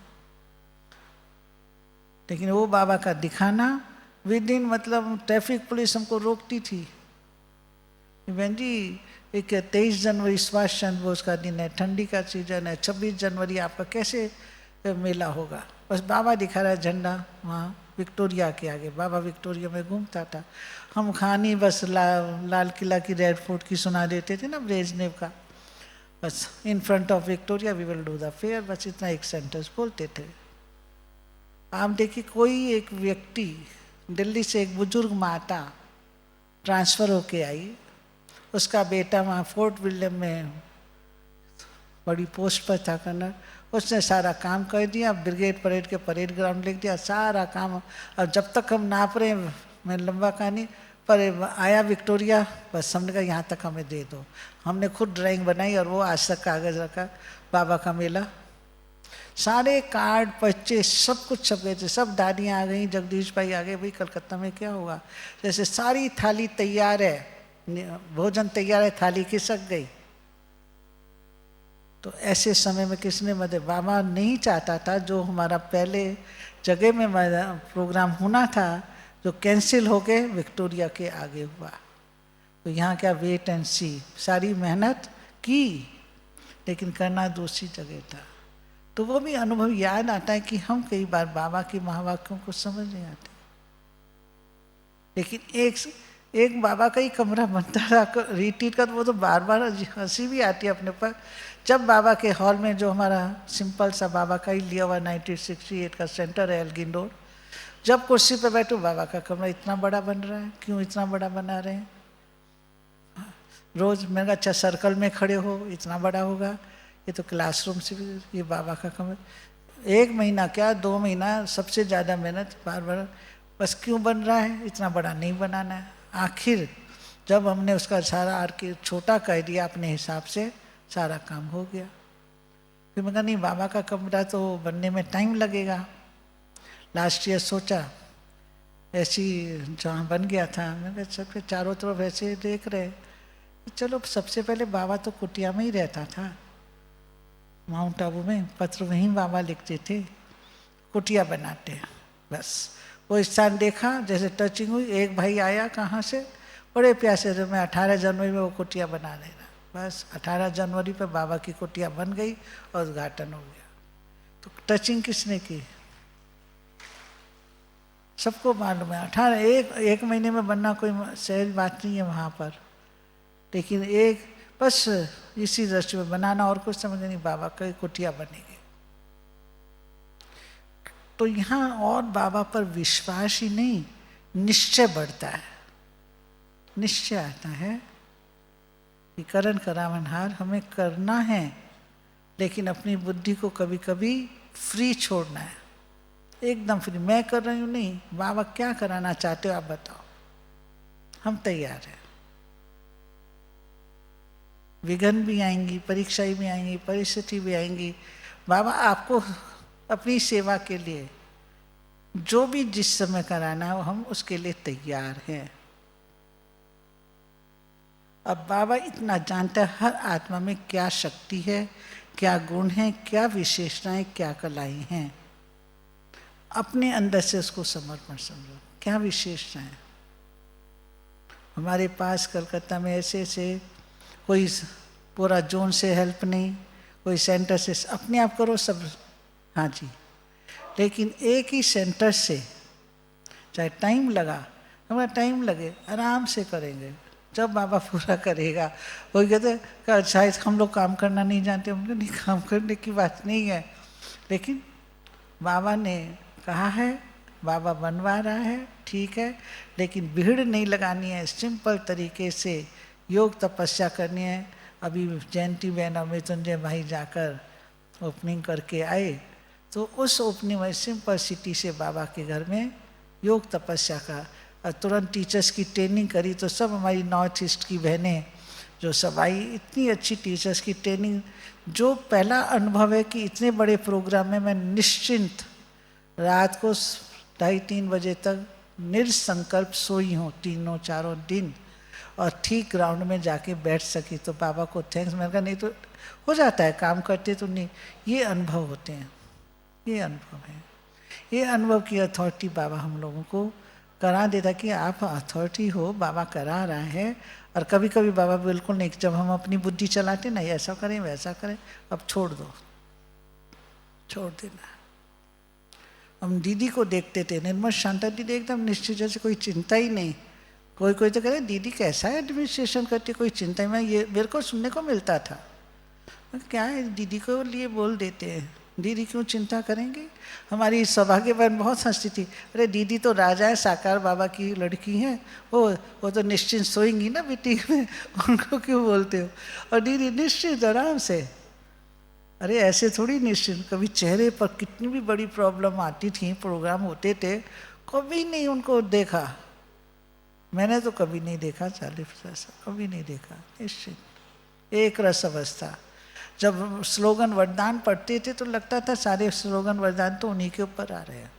लेकिन वो बाबा का दिखाना विदिन, मतलब ट्रैफिक पुलिस हमको रोकती थी। बहन जी एक 23 जनवरी सुभाष चंद्र बोस का दिन है, ठंडी का सीजन है, 26 जनवरी आपका कैसे मेला होगा। बस बाबा दिखा रहा है झंडा वहाँ विक्टोरिया के आगे। बाबा विक्टोरिया में घूमता था, हम कहानी बस लाल किला की, रेड फोर्ट की सुना देते थे ना, ब्रेजनेव का। बस in front of Victoria we will do the fair, बस इतना एक सेंटेंस बोलते थे। आप देखिए कोई एक व्यक्ति, दिल्ली से एक बुजुर्ग माता ट्रांसफ़र होके आई, उसका बेटा वहाँ फोर्ट विलियम में बड़ी पोस्ट पर था करना, उसने सारा काम कर दिया, ब्रिगेड परेड के परेड ग्राउंड लिख दिया, सारा काम। और जब तक हम नाप रहे हैं, मैं लंबा कहानी पर आया विक्टोरिया, बस हमने कहा यहाँ तक हमें दे दो। हमने खुद ड्राइंग बनाई और वो आज तक कागज़ रखा। बाबा का मेला, सारे कार्ड पर्चे सब कुछ छप गए थे, सब दादियाँ आ गई, जगदीश भाई आ गए, भाई कलकत्ता में क्या होगा, जैसे सारी थाली तैयार है, भोजन तैयार है, थाली खिसक गई। तो ऐसे समय में किसने मदद, बाबा नहीं चाहता था जो हमारा पहले जगह में प्रोग्राम होना था जो कैंसिल हो गए विक्टोरिया के आगे हुआ। तो यहाँ क्या वेट एंड सी, सारी मेहनत की लेकिन करना दूसरी जगह था। तो वो भी अनुभव याद आता है कि हम कई बार बाबा के महावाक्यों को समझ नहीं आते, लेकिन एक बाबा का ही कमरा बनता रहा रिट्रीट का, तो वो तो बार बार हंसी भी आती है अपने पर। जब बाबा के हॉल में जो हमारा सिंपल सा बाबा का ही लिया हुआ 1968 का सेंटर है एल्गिन रोड, जब कुर्सी पे बैठो बाबा का कमरा इतना बड़ा बन रहा है, क्यों इतना बड़ा बना रहे हैं? रोज मैंने कहा अच्छा सर्कल में खड़े हो, इतना बड़ा होगा, ये तो क्लासरूम से भी, ये बाबा का कमरा 1 महीना क्या 2 महीना सबसे ज़्यादा मेहनत, बार बार बस क्यों बन रहा है, इतना बड़ा नहीं बनाना है। आखिर जब हमने उसका सारा आर्की छोटा कर दिया अपने हिसाब से, सारा काम हो गया। फिर मैं कहा नहीं बाबा का कमरा तो बनने में टाइम लगेगा। लास्ट ईयर सोचा ऐसी जहाँ बन गया था, मैंने सबके चारों तरफ ऐसे देख रहे, चलो सबसे पहले बाबा तो कुटिया में ही रहता था, माउंट आबू में, पत्र वहीं बाबा लिखते थे, कुटिया बनाते हैं। बस वो स्थान देखा, जैसे टचिंग हुई, एक भाई आया कहाँ से, बड़े प्यासे से, मैं 18 जनवरी में वो कुटिया बना देना। बस 18 जनवरी पे बाबा की कुटिया बन गई और उद्घाटन हो गया। तो टचिंग किसने की? सबको मालूम है 18 एक महीने में बनना कोई सहज बात नहीं है वहाँ पर, लेकिन एक बस इसी दृष्टि में बनाना और कुछ समझ नहीं, बाबा की कुटिया बनेगी। तो यहाँ और बाबा पर विश्वास ही नहीं, निश्चय बढ़ता है, निश्चय आता है कि करण करावनहार हमें करना है, लेकिन अपनी बुद्धि को कभी कभी फ्री छोड़ना है, एकदम फ्री। मैं कर रही हूँ नहीं, बाबा क्या कराना चाहते हो आप बताओ, हम तैयार हैं। विघ्न भी आएंगी, परीक्षाएं भी आएंगी, परिस्थिति भी आएंगी, बाबा आपको अपनी सेवा के लिए जो भी जिस समय कराना है हम उसके लिए तैयार हैं। अब बाबा इतना जानता है हर आत्मा में क्या शक्ति है, क्या गुण है, क्या विशेषताएं, क्या कलाएं हैं। अपने अंदर से उसको समर्पण समझो, क्या विशेषताएं। हमारे पास कलकत्ता में ऐसे ऐसे कोई पूरा जोन से हेल्प नहीं, कोई सेंटर से, अपने आप करो सब, हाँ जी, लेकिन एक ही सेंटर से चाहे टाइम लगा, हमारा टाइम लगे, आराम से करेंगे, जब बाबा पूरा करेगा। वही कहते शायद हम लोग काम करना नहीं जानते, उनको नहीं, काम करने की बात नहीं है, लेकिन बाबा ने कहा है, बाबा बनवा रहा है, ठीक है, लेकिन भीड़ नहीं लगानी है, सिंपल तरीके से योग तपस्या करनी है। अभी जयंती बहन और मृत्युंजय भाई जाकर ओपनिंग करके आए, तो उस ओपनिंग में सिंपल सिटी से बाबा के घर में योग तपस्या का तुरंत टीचर्स की ट्रेनिंग करी। तो सब हमारी नॉर्थ ईस्ट की बहनें जो सब आई, इतनी अच्छी टीचर्स की ट्रेनिंग, जो पहला अनुभव है कि इतने बड़े प्रोग्राम में मैं निश्चिंत रात को 2:30-3 बजे तक निरसंकल्प सोई हूँ, 3-4 दिन, और ठीक ग्राउंड में जाके बैठ सकी। तो बाबा को थैंक्स। मैंने कहा नहीं तो हो जाता है, काम करते तो नहीं, ये अनुभव होते हैं, ये अनुभव है। ये अनुभव की अथॉरिटी बाबा हम लोगों को करा देता कि आप अथॉरिटी हो, बाबा करा रहा है। और कभी कभी बाबा बिल्कुल नहीं, जब हम अपनी बुद्धि चलाते ना, ऐसा करें वैसा करें, अब छोड़ दो, छोड़ देना। हम दीदी को देखते थे, निर्मल शांता दीदी एकदम निश्चित, जैसे कोई चिंता ही नहीं। कोई कोई तो कहे दीदी कैसा है एडमिनिस्ट्रेशन करती, कोई चिंता ही, मैं ये मेरे को सुनने को मिलता था। क्या है, दीदी को लिए बोल देते हैं, दीदी क्यों चिंता करेंगे। हमारी सौभाग्य बहन बहुत हंसती थी, अरे दीदी तो राजा है, साकार बाबा की लड़की है, वो तो निश्चिंत सोएंगी ना बेटी में, उनको क्यों बोलते हो। और दीदी निश्चिंत आराम से, अरे ऐसे थोड़ी निश्चिंत, कभी चेहरे पर कितनी भी बड़ी प्रॉब्लम आती थी, प्रोग्राम होते थे, कभी नहीं उनको देखा, मैंने तो कभी नहीं देखा, 40-50 कभी नहीं देखा, निश्चित एक रस अवस्था। जब स्लोगन वरदान पढ़ते थे तो लगता था सारे स्लोगन वरदान तो उन्हीं के ऊपर आ रहे हैं।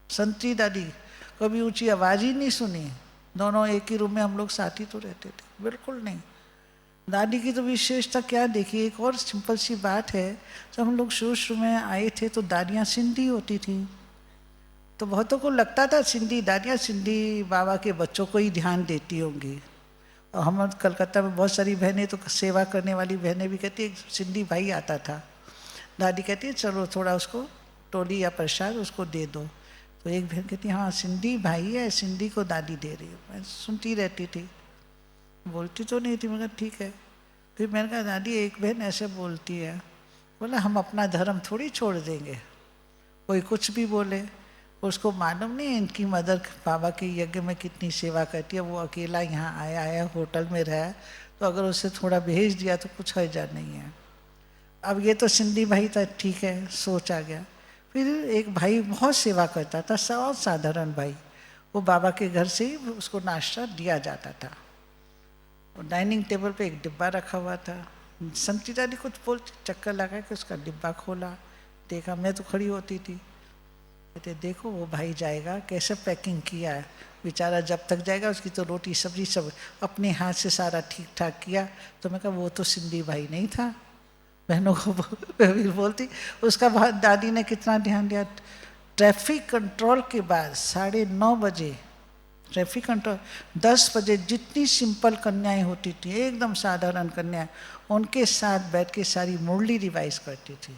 संती दादी कभी ऊंची आवाज़ ही नहीं सुनी, दोनों एक ही रूम में हम लोग साथ ही तो रहते थे, बिल्कुल नहीं। दादी की तो विशेषता क्या देखिए, एक और सिंपल सी बात है, जब हम लोग शुरू में आए थे तो दादियाँ सिंधी होती थी, तो बहुतों को लगता था सिंधी दादियाँ सिंधी बाबा के बच्चों को ही ध्यान देती होंगी। और हम कलकत्ता में बहुत सारी बहनें तो सेवा करने वाली बहनें भी कहती, एक सिंधी भाई आता था, दादी कहती है चलो थोड़ा उसको टोली या प्रसाद उसको दे दो, तो एक बहन कहती हाँ सिंधी भाई है, सिंधी को दादी दे रही है। मैं सुनती रहती थी, बोलती तो नहीं थी, मगर ठीक है। फिर मैंने कहा दादी एक बहन ऐसे बोलती है, बोला हम अपना धर्म थोड़ी छोड़ देंगे, कोई कुछ भी बोले, उसको मालूम नहीं इनकी मदर बाबा के यज्ञ में कितनी सेवा करती है, वो अकेला यहाँ आया है, होटल में रहा, तो अगर उसे थोड़ा भेज दिया तो कुछ हर्जा नहीं है। अब ये तो सिंधी भाई था, ठीक है, सोच आ गया। फिर एक भाई बहुत सेवा करता था, बहुत साधारण भाई, वो बाबा के घर से ही उसको नाश्ता दिया जाता था, और डाइनिंग टेबल पे एक डिब्बा रखा हुआ था। संती दादी कुछ बोलती, चक्कर लगा के उसका डिब्बा खोला, देखा, मैं तो खड़ी होती थी, कहते देखो वो भाई जाएगा कैसे पैकिंग किया है, बेचारा जब तक जाएगा उसकी तो रोटी सब्जी सब अपने हाथ से सारा ठीक ठाक किया। तो मैं कहा वो तो सिंधी भाई नहीं था, बहनों को फिर बोलती, उसका बाद दादी ने कितना ध्यान दिया। ट्रैफिक कंट्रोल के बाद 9:30 बजे, ट्रैफिक कंट्रोल 10 बजे जितनी सिंपल कन्याएं होती थी, एकदम साधारण कन्याएं, उनके साथ बैठ के सारी मुरली रिवाइज करती थी।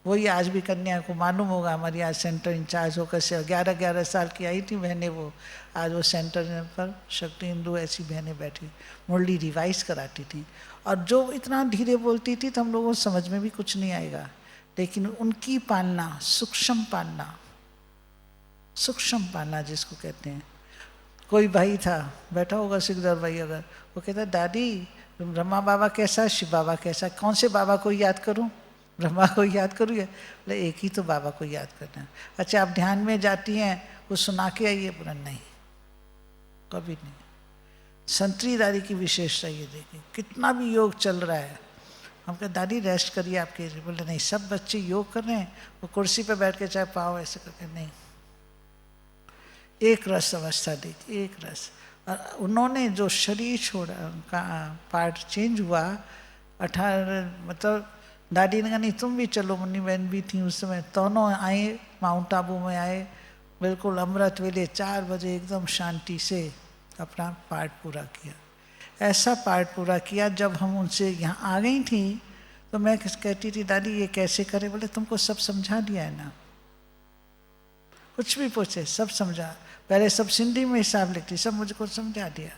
वही आज भी कन्या को मालूम होगा, हमारे यहाँ सेंटर इंचार्ज होकर से 11-11 साल की आई थी बहनें, वो आज वो सेंटर पर शक्ति हिंदू ऐसी बहनें बैठी मुरली रिवाइज कराती थी। और जो इतना धीरे बोलती थी तो हम लोगों को समझ में भी कुछ नहीं आएगा, लेकिन उनकी पालना, सूक्ष्म पालना, सूक्ष्म पालना जिसको कहते हैं। कोई भाई था बैठा होगा सिकदर भाई, अगर वो कहता दादी ब्रह्मा बाबा कैसा, शिव बाबा कैसा, कौन से बाबा को याद करूं, ब्रह्मा को याद करूँ या बोले एक ही तो बाबा को याद करना है। अच्छा आप ध्यान में जाती हैं, कुछ सुना के आइए, बोला नहीं कभी नहीं। संतरी दादी की विशेषता ये देखिए, कितना भी योग चल रहा है, हम कहा दादी रेस्ट करिए आपके, बोले नहीं सब बच्चे योग कर रहे हैं, वो कुर्सी पे बैठ के चाहे पाओ ऐसे करके, नहीं, एक रस अवस्था देखी, एक रस। और उन्होंने जो शरीर छोड़ा, उनका पार्ट चेंज हुआ, 18 मतलब दादी ने कहा नहीं तुम भी चलो, मुन्नी बहन भी थी उस समय, दोनों आए माउंट आबू में आए, बिल्कुल अमृत वेले 4 बजे एकदम शांति से अपना पाठ पूरा किया। ऐसा पाठ पूरा किया, जब हम उनसे यहाँ आ गई थी तो मैं कहती थी दादी ये कैसे करे, बोले तुमको सब समझा दिया है ना, कुछ भी पूछे सब समझा, पहले सब सिंधी में हिसाब लिखती, सब मुझको समझा दिया।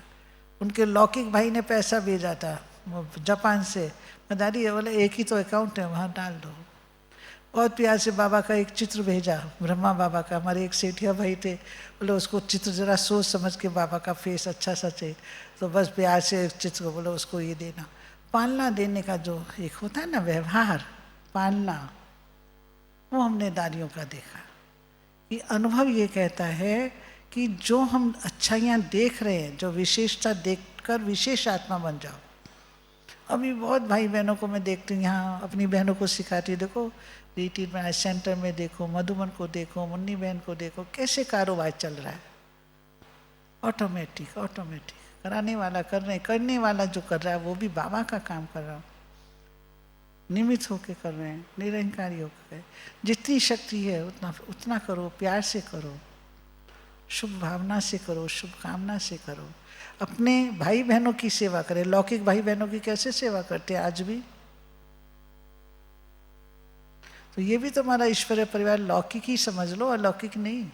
उनके लौकिक भाई ने पैसा भेजा था जापान से, मैं दादी बोले एक ही तो अकाउंट है वहाँ डाल दो। बहुत प्यार से बाबा का एक चित्र भेजा, ब्रह्मा बाबा का, हमारे एक सेठिया भाई थे, बोले उसको चित्र जरा सोच समझ के, बाबा का फेस अच्छा सच है, तो बस प्यार से चित्र को बोले उसको ये देना। पालना देने का जो एक होता है ना व्यवहार, पालना, वो हमने दादियों का देखा। ये अनुभव ये कहता है कि जो हम अच्छाइयाँ देख रहे हैं, जो विशेषता देखकर विशेष आत्मा बन जाओ। अभी बहुत भाई बहनों को मैं देखती हूँ, यहाँ अपनी बहनों को सिखाती, देखो रिट्रीट में सेंटर में देखो, मधुबन को देखो, मुन्नी बहन को देखो, कैसे कारोबार चल रहा है, ऑटोमेटिक ऑटोमेटिक, कराने वाला कर रहे, करने वाला जो कर रहा है वो भी बाबा का काम कर रहा हो, निमित्त होके कर रहे हैं, निरंकारी होकर। जितनी शक्ति है उतना उतना करो, प्यार से करो, शुभ भावना से करो, शुभ कामना से करो। अपने भाई बहनों की सेवा करें। लौकिक भाई बहनों की कैसे सेवा करते हैं आज भी, तो ये भी तुम्हारा ईश्वरीय परिवार लौकिक ही समझ लो, अलौकिक नहीं।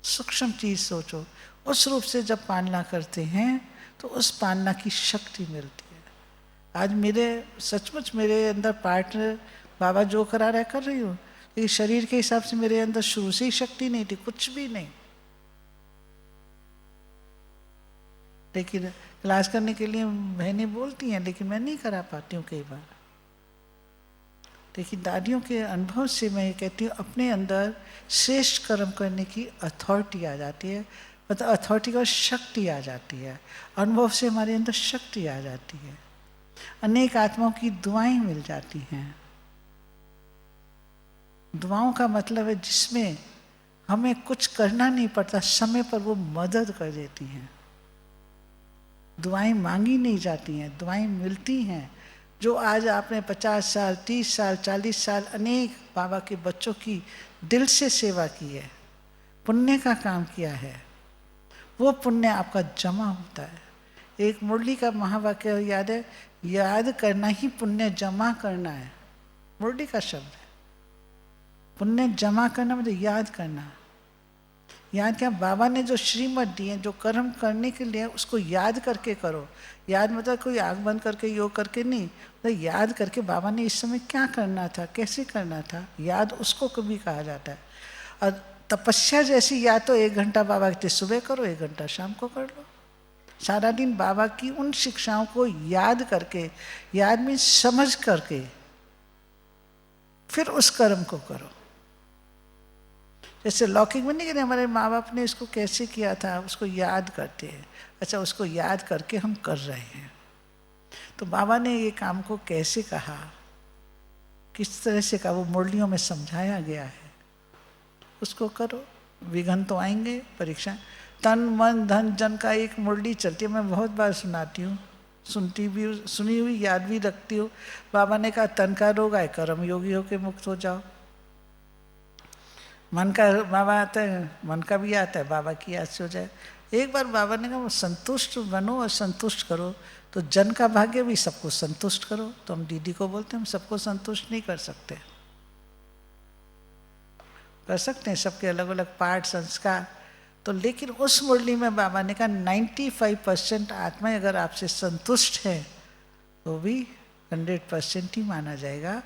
सूक्ष्म चीज सोचो, उस रूप से जब पालना करते हैं तो उस पालना की शक्ति मिलती है। आज मेरे सचमुच मेरे अंदर पार्टनर बाबा जो करा रहा है कर रही हूँ, लेकिन शरीर के हिसाब से मेरे अंदर शुरू से ही शक्ति नहीं थी, कुछ भी नहीं। लेकिन क्लास करने के लिए बहनें बोलती हैं, लेकिन मैं नहीं करा पाती हूँ कई बार। लेकिन दादियों के अनुभव से मैं ये कहती हूँ, अपने अंदर श्रेष्ठ कर्म करने की अथॉरिटी आ जाती है, मतलब अथॉरिटी और शक्ति आ जाती है। अनुभव से हमारे अंदर शक्ति आ जाती है। अनेक आत्माओं की दुआएं मिल जाती हैं। दुआओं का मतलब है जिसमें हमें कुछ करना नहीं पड़ता, समय पर वो मदद कर देती हैं। दुआएं मांगी नहीं जाती हैं, दुआएं मिलती हैं। जो आज आपने 50 साल, 30 साल, 40 साल अनेक बाबा के बच्चों की दिल से सेवा की है, पुण्य का काम किया है, वो पुण्य आपका जमा होता है। एक मुरली का महावाक्य याद है, याद करना ही पुण्य जमा करना है। मुरली का शब्द है, पुण्य जमा करना मतलब याद करना। याद क्या, बाबा ने जो श्रीमत दी है, जो कर्म करने के लिए उसको याद करके करो। याद मतलब कोई आँख बंद करके योग करके नहीं, मतलब याद करके बाबा ने इस समय क्या करना था, कैसे करना था, याद उसको कभी कहा जाता है। और तपस्या जैसी याद तो 1 घंटा बाबा के सुबह करो, 1 घंटा शाम को कर लो। सारा दिन बाबा की उन शिक्षाओं को याद करके, याद में समझ करके फिर उस कर्म को करो। जैसे लौकिक में नहीं कहते हमारे माँ बाप ने इसको कैसे किया था, उसको याद करते हैं। अच्छा, उसको याद करके हम कर रहे हैं। तो बाबा ने ये काम को कैसे कहा, किस तरह से कहा, वो मुरलियों में समझाया गया है। उसको करो, विघ्न तो आएंगे, परीक्षा। तन मन धन जन का एक मुरली चलती है, मैं बहुत बार सुनाती हूँ, सुनती भी, सुनी हुई याद भी रखती हूँ। बाबा ने कहा तन का रोग आए, कर्म योगी होके मुक्त हो जाओ। मन का बाबा आता है, मन का भी आता है, बाबा की याद से हो जाए। एक बार बाबा ने कहा संतुष्ट बनो और संतुष्ट करो, तो जन का भाग्य भी सबको संतुष्ट करो। तो हम दीदी को बोलते हैं हम सबको संतुष्ट नहीं कर सकते, कर सकते हैं सबके अलग अलग पार्ट संस्कार। तो लेकिन उस मुरली में बाबा ने कहा 95% आत्माएं अगर आपसे संतुष्ट है तो भी 100% ही माना जाएगा।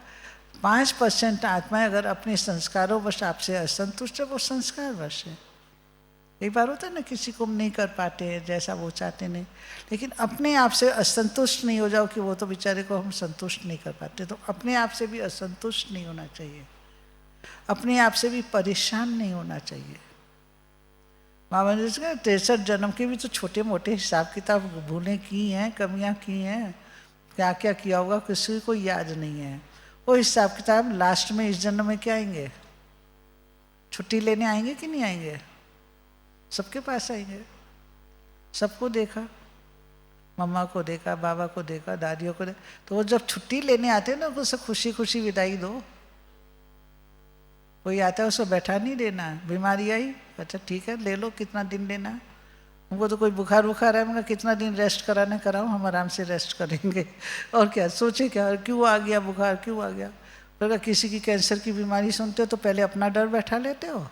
5% आत्माएं अगर अपने संस्कारों वश आपसे असंतुष्ट है, वो संस्कार वश है। कई बार होता है ना, किसी को हम नहीं कर पाते हैं जैसा वो चाहते नहीं, लेकिन अपने आप से असंतुष्ट नहीं हो जाओ कि वो तो बेचारे को हम संतुष्ट नहीं कर पाते। तो अपने आप से भी असंतुष्ट नहीं होना चाहिए, अपने आप से भी परेशान नहीं होना चाहिए। बाबा ने कहा 63 जन्म के भी तो छोटे मोटे हिसाब किताब भूलें की हैं, कमियां की हैं, क्या क्या किया होगा किसी को याद नहीं है। वो हिसाब किताब लास्ट में इस जन्म में क्या आएंगे, छुट्टी लेने आएंगे कि नहीं आएंगे? सबके पास आएंगे। सबको देखा, मम्मा को देखा, बाबा को देखा, दादियों को देखा। तो वो जब छुट्टी लेने आते हैं ना, उससे खुशी खुशी विदाई दो। कोई आता है उसको बैठा नहीं देना, बीमारी आई, अच्छा ठीक है ले लो, कितना दिन लेना है। हमको तो कोई बुखार है, मगर कितना दिन रेस्ट कराने कराओ, हम आराम से रेस्ट करेंगे। और क्या सोचे, क्या क्यों आ गया बुखार, क्यों आ गया। अगर किसी की कैंसर की बीमारी सुनते हो तो पहले अपना डर बैठा लेते हो।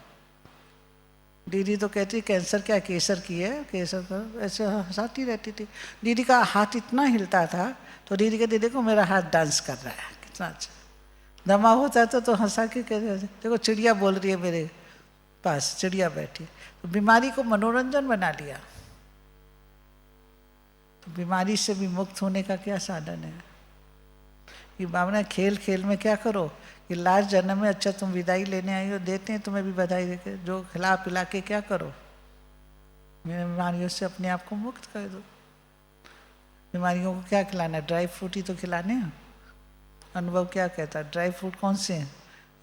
दीदी तो कहती कैंसर क्या, केसर की है, केसर का, ऐसे हंसाती रहती थी। दीदी का हाथ इतना हिलता था तो दीदी कहती देखो मेरा हाथ डांस कर रहा है, कितना अच्छा। दमा होता था तो हंसा के कहते देखो चिड़िया बोल रही है मेरे पास, चिड़िया बैठी। तो बीमारी को मनोरंजन बना लिया। तो बीमारी से भी मुक्त होने का क्या साधन है कि बाबा खेल खेल में क्या करो कि लास्ट जन्म में अच्छा तुम विदाई लेने आई हो, देते हैं तुम्हें भी बधाई देके, जो खिला पिला के क्या करो, बीमारियों से अपने आप को मुक्त कर दो। बीमारियों को क्या खिलाना है, ड्राई फ्रूट ही तो खिलाने हैं। अनुभव क्या कहता है, ड्राई फ्रूट कौन से हैं,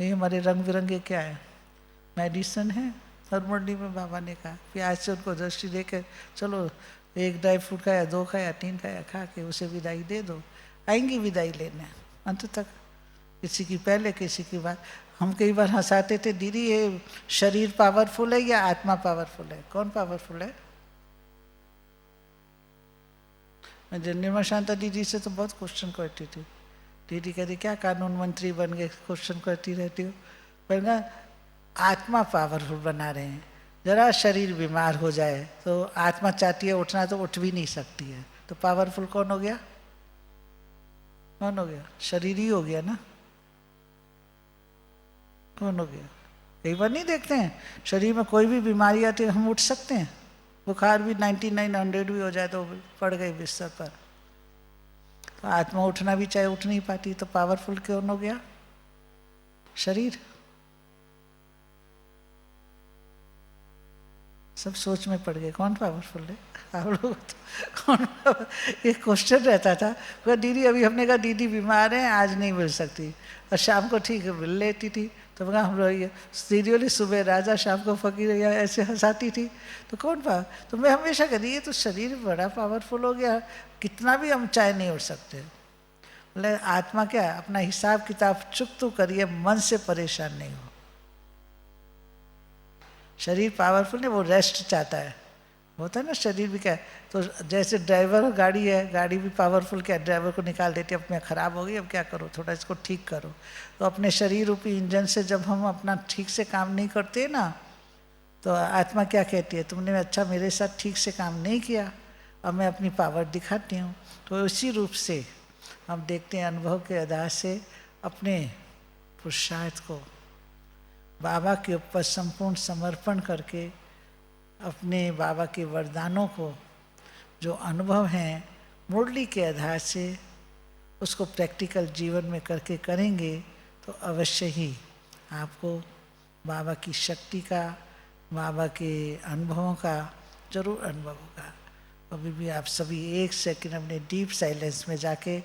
ये हमारे रंग बिरंगे क्या है, मेडिसिन है। हर मुरली में बाबा ने कहा प्याज से उनको दृष्टि दे के चलो, एक ड्राई फ्रूट खाया, 2 खाया, 3 खाया, खा के उसे विदाई दे दो। आएंगी विदाई लेने अंत तक, किसी की पहले किसी की बाद। हम कई बार हंसाते थे दीदी ये शरीर पावरफुल है या आत्मा पावरफुल है, कौन पावरफुल है। मैं निर्मल शांता दीदी से तो बहुत क्वेश्चन करती थी। दीदी कहती क्या कानून मंत्री बन गए, क्वेश्चन करती रहती हो। पर आत्मा पावरफुल बना रहे हैं, जरा शरीर बीमार हो जाए तो आत्मा चाहती है उठना तो उठ भी नहीं सकती है, तो पावरफुल कौन हो गया? कौन हो गया? शरीर ही हो गया ना। कौन हो गया? कई बार नहीं देखते हैं शरीर में कोई भी बीमारी आती है हम उठ सकते हैं, बुखार भी 99-100 भी हो जाए तो पड़ गए बिस्तर पर, तो आत्मा उठना भी चाहे उठ नहीं पाती, तो पावरफुल कौन हो गया? शरीर। सब सोच में पड़ गए कौन पावरफुल है? आप लोग कौन? एक क्वेश्चन रहता था, वह दीदी अभी, हमने कहा दीदी बीमार है आज नहीं मिल सकती, और शाम को ठीक है मिल लेती थी, तो मैं हम लोग दीदी वाली सुबह राजा शाम को फकीर या ऐसे हंसाती थी, तो कौन पावर? तो मैं हमेशा कहती ये तो शरीर बड़ा पावरफुल हो गया, कितना भी हम चाहे नहीं उठ सकते। बोले आत्मा क्या है? अपना हिसाब किताब चुप तो करिए, मन से परेशान नहीं हो। शरीर पावरफुल नहीं, वो रेस्ट चाहता है, होता है ना शरीर भी क्या है, तो जैसे ड्राइवर गाड़ी है, गाड़ी भी पावरफुल क्या है, ड्राइवर को निकाल देती है, अब मैं ख़राब हो गई अब क्या करो, थोड़ा इसको ठीक करो। तो अपने शरीर रूपी इंजन से जब हम अपना ठीक से काम नहीं करते ना, तो आत्मा क्या कहती है, तुमने अच्छा मेरे साथ ठीक से काम नहीं किया, अब मैं अपनी पावर दिखाती हूँ। तो इसी रूप से हम देखते हैं अनुभव के आधार से अपने पुरुषार्थ को बाबा के ऊपर संपूर्ण समर्पण करके, अपने बाबा के वरदानों को जो अनुभव हैं मुरली के आधार से उसको प्रैक्टिकल जीवन में करके करेंगे तो अवश्य ही आपको बाबा की शक्ति का, बाबा के अनुभवों का जरूर अनुभव होगा। अभी भी आप सभी एक सेकंड अपने डीप साइलेंस में जाके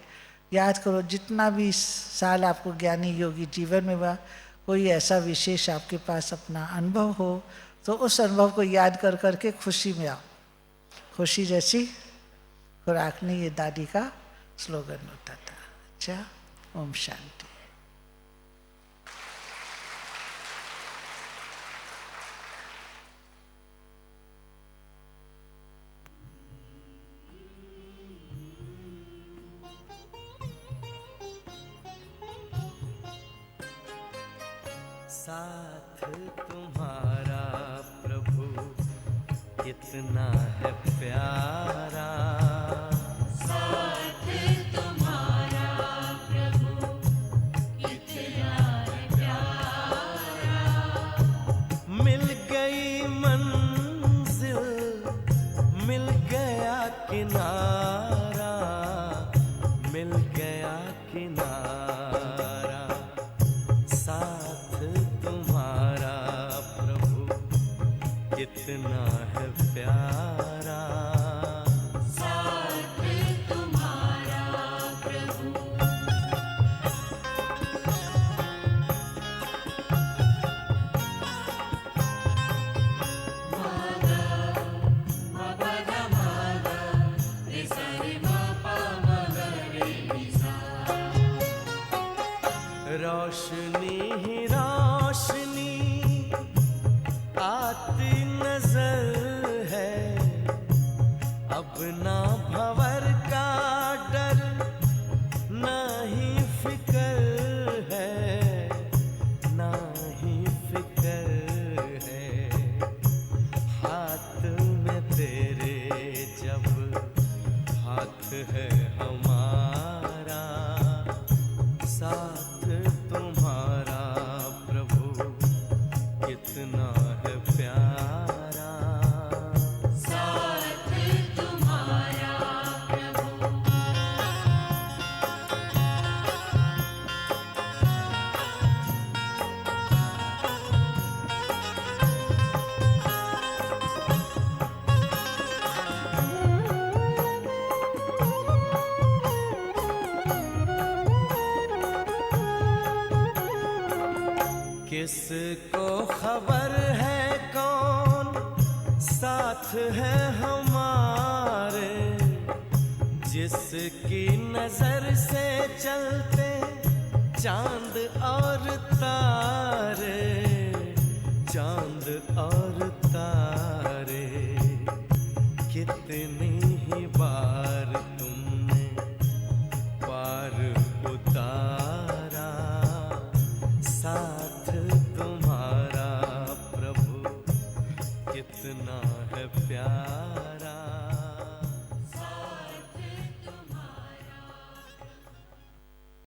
याद करो, जितना भी साल आपको ज्ञानी योगी जीवन में हुआ, कोई ऐसा विशेष आपके पास अपना अनुभव हो तो उस अनुभव को याद कर करके खुशी में आओ। खुशी जैसी खुराक नहीं, ये दादी का स्लोगन होता था। अच्छा, ओम शांति। साथ तुम्हारा प्रभु कितना है प्यारा, साथ तुम्हारा प्रभु कितना है प्यारा। मिल गई मंजिल, मिल गया किनारा, मिल गया किनारा। साथ तुम्हारा प्रभु कितना है प्यारा, साथ तुम्हारा प्रभु। रोशनी ही रोशनी आती नजर है, अब ना भंवर का डर, ना ही फिकर है, ना ही फिकर है। हाथ में तेरे जब हाथ है हमारा, साथ तुम्हारा प्रभु कितना है प्यारा, साथ तुम्हारा प्रभु। किसको खबर है कौन साथ है हमारे, जिसकी नजर से चलते चांद और तारे, चांद और